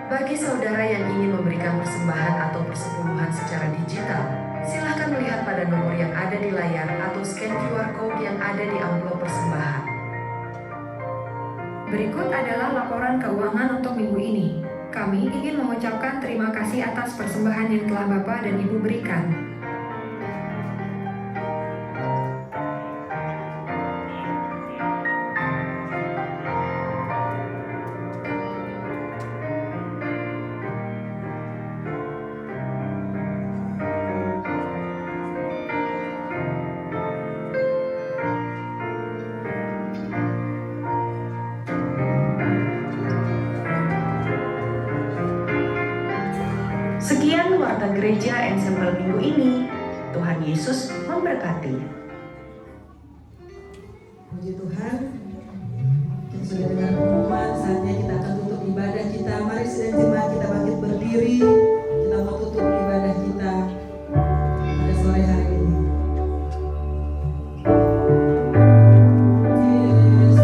[SPEAKER 6] Bagi saudara yang ingin memberikan persembahan atau persepuluhan secara digital, silahkan melihat pada nomor yang ada di layar atau scan QR Code yang ada di amplop persembahan.
[SPEAKER 4] Berikut adalah laporan keuangan untuk minggu ini. Kami ingin mengucapkan terima kasih atas persembahan yang telah Bapak dan Ibu berikan.
[SPEAKER 6] Sekian Warta Gereja Ensemble minggu ini. Tuhan Yesus memberkati.
[SPEAKER 3] Puji Tuhan, kita sudah dengar pengumuman, saatnya kita akan tutup ibadah kita. Mari sedang jemaat kita bangkit berdiri, kita mau tutup ibadah kita pada sore hari ini. Yesus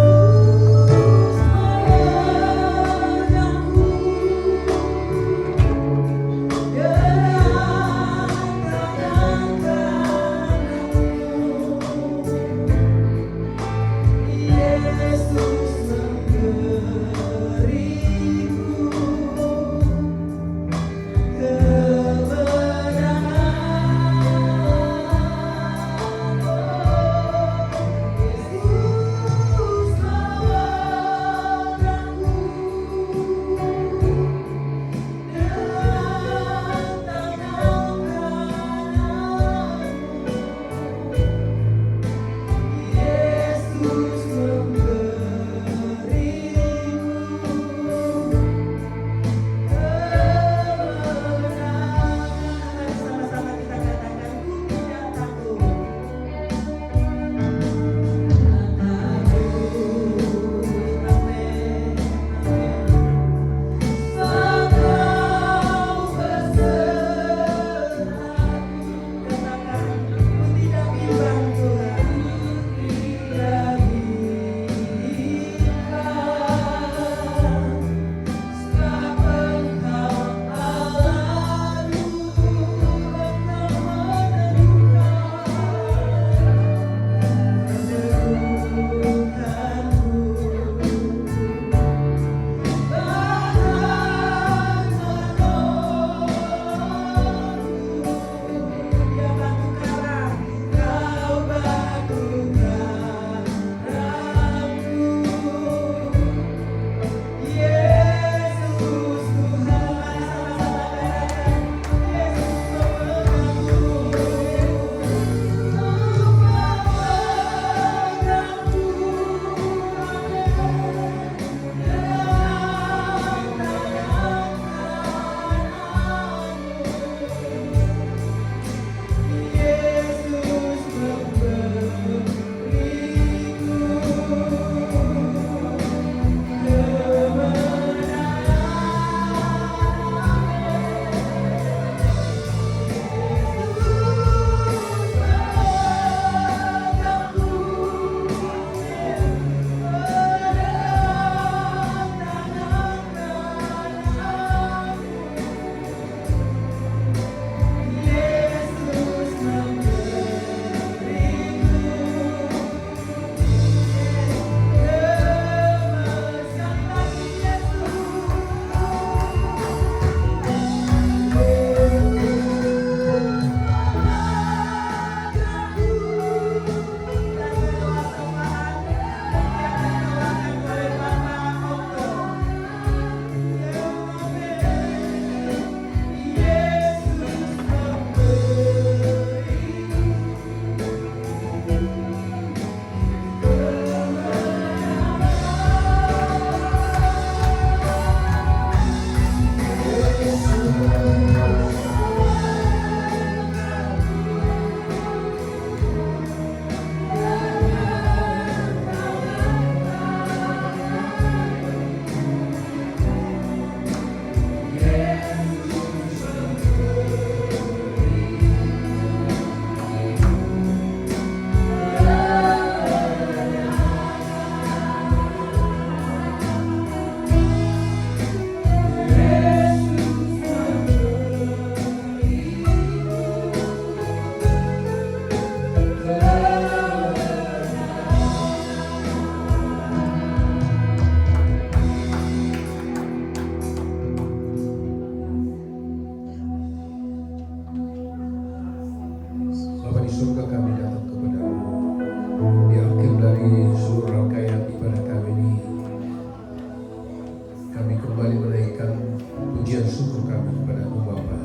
[SPEAKER 7] kami kepada-Mu Bapa.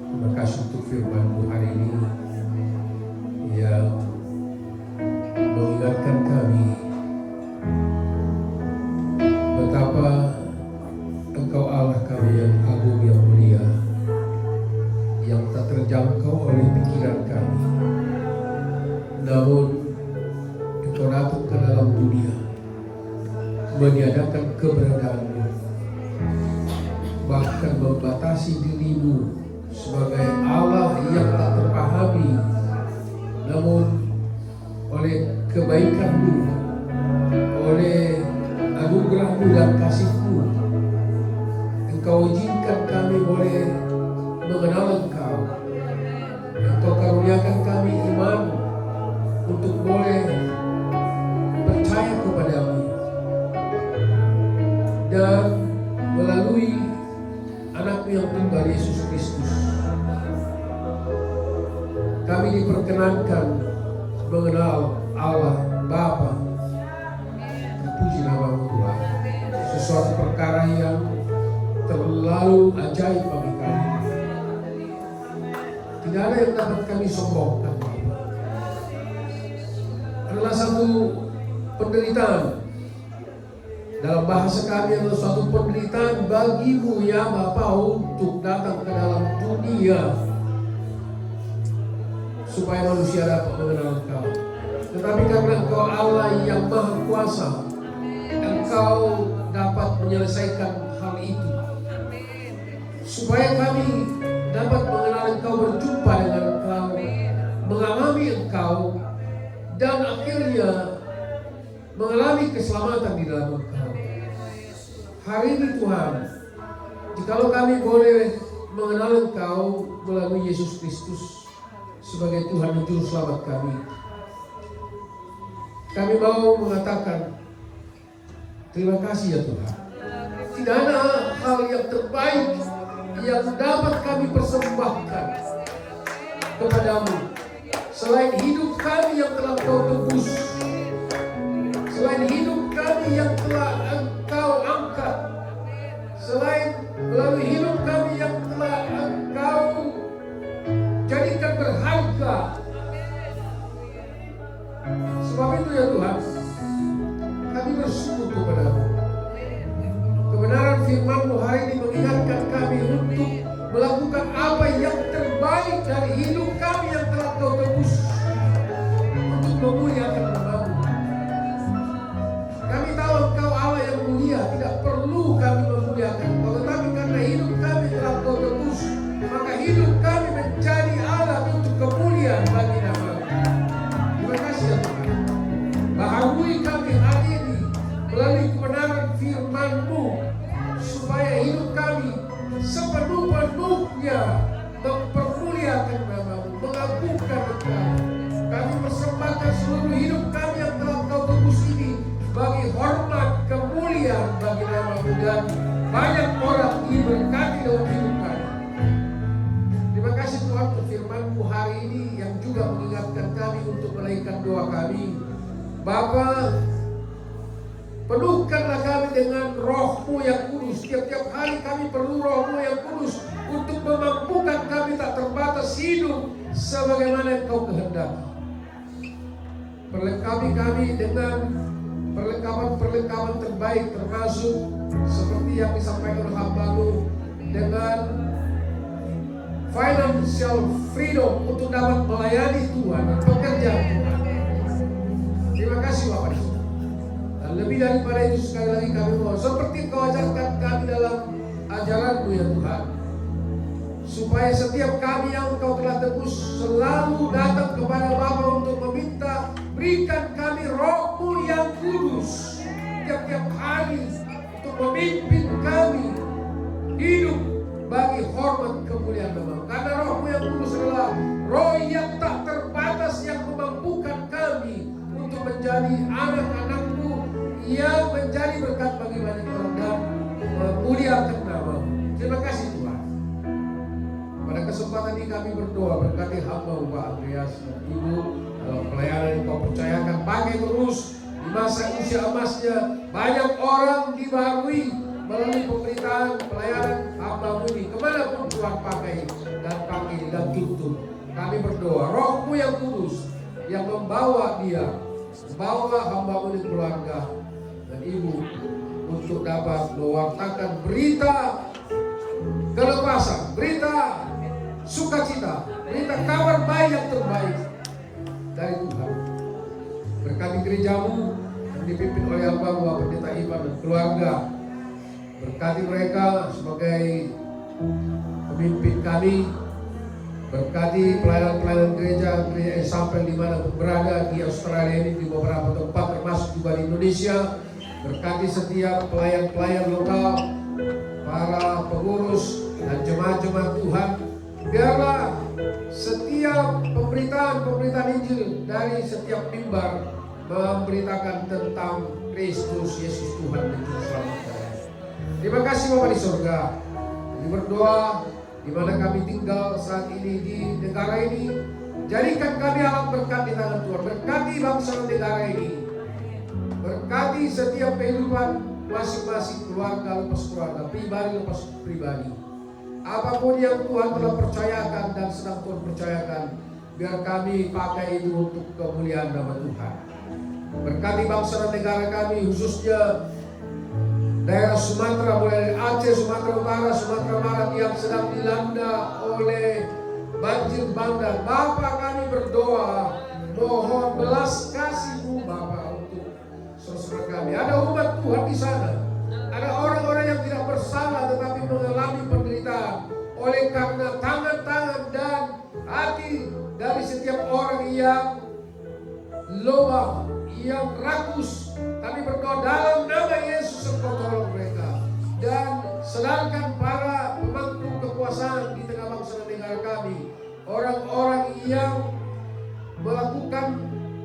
[SPEAKER 7] Terima kasih untuk firman-Mu hari ini yang mengingatkan kami betapa Engkau Allah kami yang agung, yang mulia, yang tak terjangkau oleh pikiran kami. Namun Engkau datang ke dalam dunia, meniadakan keberadaan-Mu, bahkan membatasi diri-Mu sebagai Allah yang tak terpahami, namun oleh kebaikan-Mu, oleh anugerah-Mu dan kasih-Mu, Engkau izinkan kami boleh mengenal Engkau. Engkau karuniakan kami iman untuk boleh percaya kepada-Mu, dan melalui anak-Mu yang tunggal Yesus Kristus, kami diperkenankan mengenal Allah Bapa. Terpuji nama-Mu Tuhan. Sesuatu perkara yang terlalu ajaib bagi kami. Tidak ada yang dapat kami sombongkan, Bapa. Adalah satu penderitaan. Dalam bahasa kami adalah suatu penderitaan bagi-Mu ya Bapa untuk datang ke dalam dunia supaya manusia dapat mengenal Engkau. Tetapi karena Engkau Allah yang Maha Kuasa, Engkau dapat menyelesaikan hal itu supaya kami dapat mengenal Engkau, berjumpa dengan Engkau, mengalami Engkau, dan akhirnya mengalami keselamatan di dalam Engkau. Hari ini Tuhan, jikalau kami boleh mengenal Engkau melalui Yesus Kristus sebagai Tuhan dan Juru Selamat kami mau mengatakan terima kasih ya Tuhan. Tidak ada hal yang terbaik yang dapat kami persembahkan kepada-Mu selain hidup kami yang telah Kau tebus, selain hidup kami yang telah Engkau angkat, selain melalui hidup kami yang telah Engkau jadikan berharga. Sebab itu ya Tuhan, kami bersyukur kepada-Mu. Kebenaran firman-Mu hari ini mengingatkan kami untuk melakukan apa yang terbaik dari hidup kami yang telah Kau tebus, untuk memuliakan nama-Mu. Kami tahu Engkau Allah yang mulia, tidak perlu kami memuliakan Kau, tetapi karena hidup kami telah Kau tebus, maka hidup kami menjadi alat untuk kemuliaan bagi nama-Mu. Terima kasih ya Tuhan. Baharui kami hari ini melalui kebenaran firman-Mu, supaya hidup kami sepenuh-penuhnya mempermuliakan nama-Mu, mengagungkan Engkau. Kami persembahkan seluruh hidup kami yang telah Kau tebus ini bagi hormat, kemuliaan bagi nama-Mu, dan banyak orang diberkati dalam hidup kami. Terima kasih Tuhan untuk firman-Mu hari ini yang juga mengingatkan kami untuk menaikkan doa kami. Bapa, penuhkanlah kami dengan Roh-Mu yang kudus. Tiap-tiap hari kami perlu Roh-Mu yang kudus untuk memampukan kami tak terbatas hidup sebagaimana Engkau kehendaki. Perlengkapi kami dengan perlengkapan terbaik, termasuk seperti yang disampaikan oleh hamba-Mu, dengan financial freedom untuk dapat melayani Tuhan dan bekerja Tuhan. Terima kasih Bapak. Dan lebih daripada itu sekali lagi kami mohon, seperti Kau ajarkan kami dalam ajaran-Mu ya Tuhan, supaya setiap kami yang Kau telah tebus selalu datang kepada Bapa untuk meminta, berikan kami Roh-Mu yang kudus tiap-tiap hari untuk memimpin kami hidup bagi hormat kemuliaan nama-Mu. Karena Roh-Mu yang kudus adalah Roh yang tak terbatas, yang memampukan kami untuk menjadi anak-anak-Mu yang menjadi berkat bagi banyak orang dan memuliakan nama-Mu. Terima kasih Tuhan. Pada kesempatan ini kami berdoa, berkati hamba-Mu Pak Andreas dan Ibu dalam pelayanan yang Kau percayakan, pakai terus di masa usia emasnya. Banyak orang dibaharui melalui pemberitaan pelayanan hamba-Mu ini kemanapun Tuhan pakai dan panggil dan tuntun. Kami berdoa Roh-Mu yang kudus yang membawa dia, membawa hamba-Mu di keluarga dan ibu untuk dapat mewartakan berita kelepasan, berita sukacita, berita kabar baik yang terbaik dari Tuhan. Berkati gereja-Mu yang dipimpin oleh hamba-Mu Bapak Pendeta Iman dan keluarga. Berkati mereka sebagai pemimpin kami. Berkati pelayanan-pelayanan gereja yang sampai di mana berada di Australia ini, di beberapa tempat termasuk juga di Indonesia. Berkati setiap pelayan-pelayan lokal, para pengurus dan jemaat-jemaat Tuhan. Biarlah setiap pemberitaan Injil dari setiap mimbar memberitakan tentang Kristus Yesus Tuhan dan Juru Selamat kami. Terima kasih Bapa di surga. Kami berdoa di mana kami tinggal saat ini di negara ini, jadikan kami alat berkat di tangan Tuhan. Berkati bangsa dan negara ini. Berkati setiap kehidupan masing-masing keluarga lepas keluarga, pribadi lepas pribadi. Apapun yang Tuhan telah percayakan dan sedang Tuhan percayakan, biar kami pakai itu untuk kemuliaan nama Tuhan. Berkati bangsa dan negara kami, khususnya daerah Sumatera, mulai dari Aceh, Sumatera Utara, Sumatera Barat yang sedang dilanda oleh banjir bandang. Bapa, kami berdoa, mohon belas kasih-Mu Bapa untuk saudara kami. Ada umat Tuhan di sana, ada orang-orang yang tidak bersalah tetapi mengalami penderitaan oleh karena tangan-tangan dan hati dari setiap orang yang lemah, yang rakus. Kami berdoa dalam nama Yesus, Engkau tolong mereka. Dan sedangkan para pemangku kekuasaan di tengah bangsa dan negara kami, orang-orang yang melakukan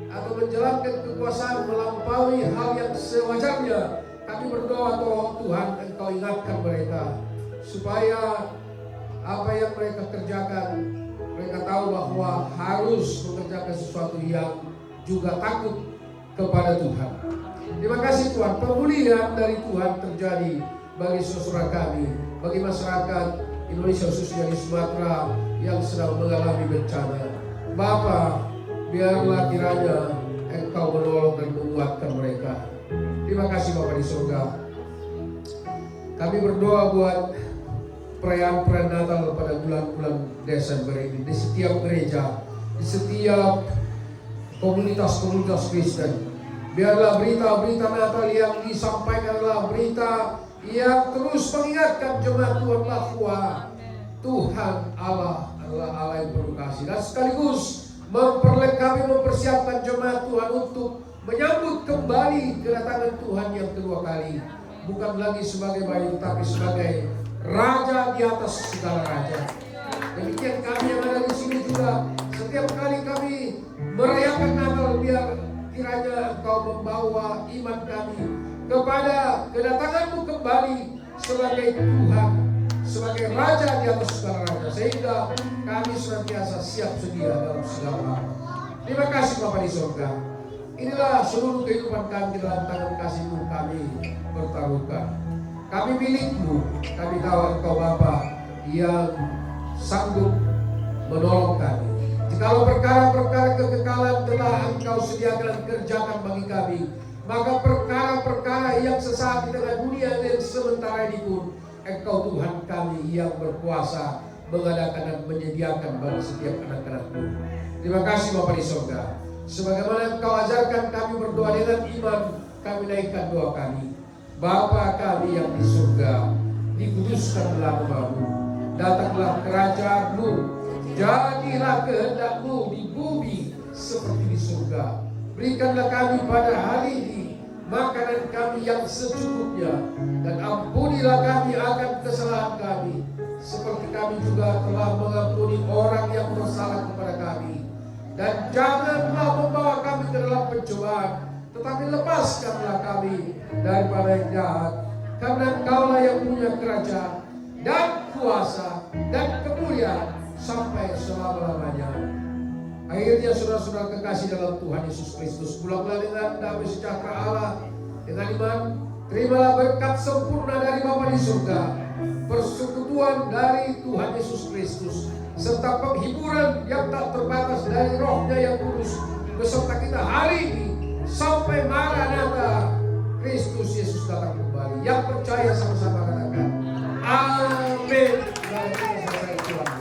[SPEAKER 7] atau menjalankan kekuasaan melampaui hal yang sewajarnya, kami berdoa tolong Tuhan Engkau ingatkan mereka supaya apa yang mereka kerjakan, mereka tahu bahwa harus mengerjakan sesuatu yang juga takut kepada Tuhan. Terima kasih Tuhan, pemulihan dari Tuhan terjadi bagi saudara kami, bagi masyarakat Indonesia khususnya di Sumatera yang sedang mengalami bencana. Bapa, biarlah kiranya Engkau menolong dan menguatkan mereka. Terima kasih Bapa di surga. Kami berdoa buat perayaan Natal pada bulan-bulan Desember ini di setiap gereja, di setiap komunitas-komunitas Kristen. Biarlah berita-berita Natal yang disampaikan adalah berita yang terus mengingatkan jemaat Tuhan bahwa Tuhan Allah adalah Allah yang penuh kasih, dan sekaligus kami mempersiapkan jemaat Tuhan untuk menyambut kembali kedatangan Tuhan yang kedua kali, bukan lagi sebagai bayi tapi sebagai Raja di atas segala raja. Demikian kami yang ada di sini juga, setiap kali kami merayakan Natal, biar kiranya Engkau membawa iman kami kepada kedatangan-Mu kembali sebagai Tuhan, sebagai Raja di atas segala raja, sehingga kami senantiasa siap sedia dalam segala hal. Terima kasih Bapa di surga. Inilah seluruh kehidupan kami dalam tangan kasih-Mu kami bertaruhkan. Kami milik-Mu, kami tahu Engkau Bapa yang sanggup menolong kami. Jikalau perkara-perkara kekekalan telah Engkau sediakan dan kerjakan bagi kami, maka perkara-perkara yang sesaat di tengah dunia yang sementara ini pun Engkau Tuhan kami yang berkuasa mengadakan dan menyediakan bagi setiap anak-anak-Mu. Terima kasih Bapa di surga. Sebagaimana Engkau ajarkan kami berdoa dengan iman, kami naikkan doa kami. Bapa kami yang di surga, dikuduskanlah nama-Mu, datanglah kerajaan-Mu, jadilah kehendak-Mu di bumi seperti di surga. Berikanlah kami pada hari ini makanan kami yang secukupnya, dan ampunilah kami akan kesalahan kami, seperti kami juga telah mengampuni orang yang bersalah kepada kami. Dan janganlah membawa kami ke dalam pencobaan, tetapi lepaskanlah kami daripada yang jahat. Karena Engkaulah yang punya kerajaan dan kuasa dan kemuliaan sampai selama-lamanya. Akhirnya saudara-saudara kekasih dalam Tuhan Yesus Kristus, pulanglah dengan damai sejahtera Allah, dengan iman terimalah berkat sempurna dari Bapa di surga, persekutuan dari Tuhan Yesus Kristus, serta penghiburan yang tak terbatas dari Roh-Nya yang kudus beserta kita hari ini sampai Maranatha, Kristus Yesus datang kembali. Yang percaya sama-sama katakan amin. Dan kita selesai pulang.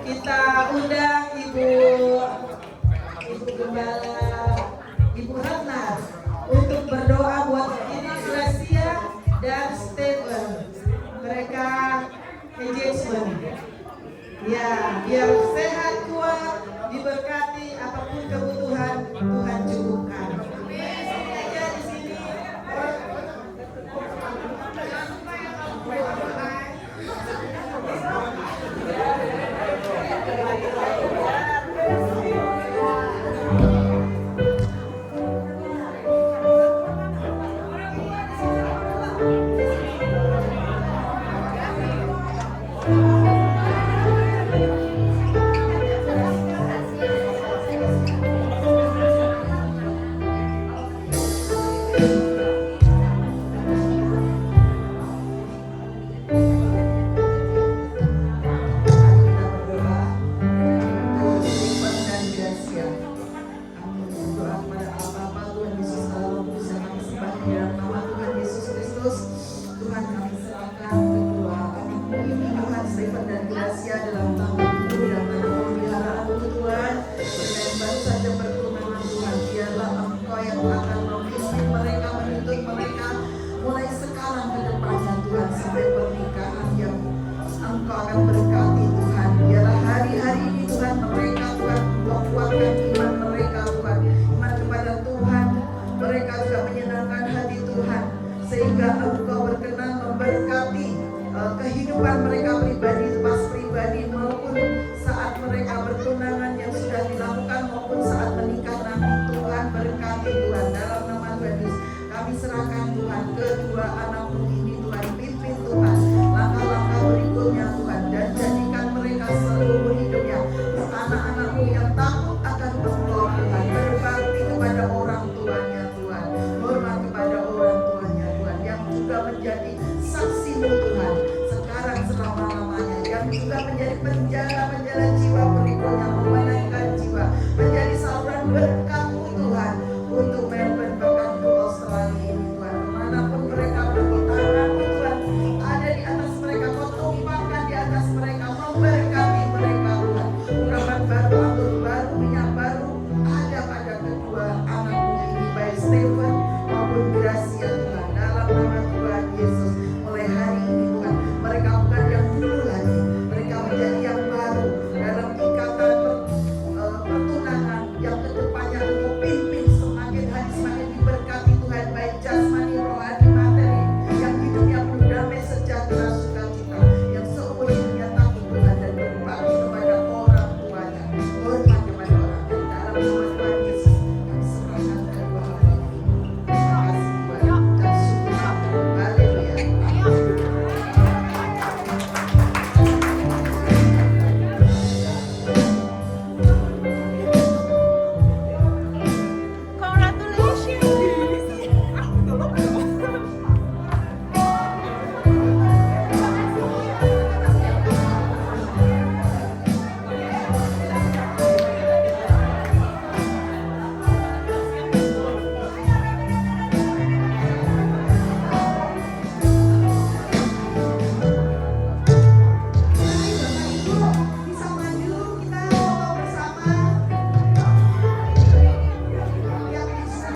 [SPEAKER 3] Kita undang Ibu Gembala, Ibu Ratna untuk berdoa buat ini Gracia dan Stephen. Mereka engagement. Ya, biar sehat, kuat, diberkati, apapun kebutuhan Tuhan cukupkan. Aja di sini. Sehingga Engkau berkenan memberkati kehidupan mereka pribadi, pas pribadi maupun saat mereka bertunangan yang sudah dilakukan maupun saat menikah nanti. Tuhan berkati Tuhan dalam nama Tuhan Yesus. Kami serahkan Tuhan kedua anakmu ini Tuhan, pimpin Tuhan langkah-langkah berikutnya Tuhan, dan jadikan mereka seluruh hidupnya anak-anakmu yang takut akan Engkau Tuhan, berbakti kepada orang tuanya Tuhan, hormat kepada orang tuanya Tuhan, yang juga menjadi saksi-Mu Tuhan, sekarang selama-lamanya, yang juga menjadi penjara jiwa berikutnya, memenangkan jiwa, menjadi saluran berkat-Mu Tuhan, untuk Melbourne bahkan untuk Australia ini Tuhan, kemanapun mereka bertangan Tuhan, ada di atas mereka, Kau tumpahkan di atas mereka, memberkati mereka Tuhan. Urapan baru, anggur baru, minyak baru ada pada kedua anakmu ini, baik Stephen maupun Gracia Tuhan, dalam nama Tuhan Yesus. Mulai hari ini Tuhan, mereka bukan yang dulu lagi, mereka menjadi yang baru dalam ikatan pertunangan yang kedepannya Engkau pimpin semakin hari semakin diberkati Tuhan, baik jasmani, rohani, materi, yang hidupnya penuh damai, sejahtera, sukacita, yang seumur hidupnya takut Tuhan dan berbakti kepada orang tuanya, hormat kepada orang tua. Dalam nama Tuhan Yesus kami serahkan kedua hamba ini. Terima kasih Tuhan dan syukur. Haleluya. Bisa maju, kita bawa bersama. Yang bisa.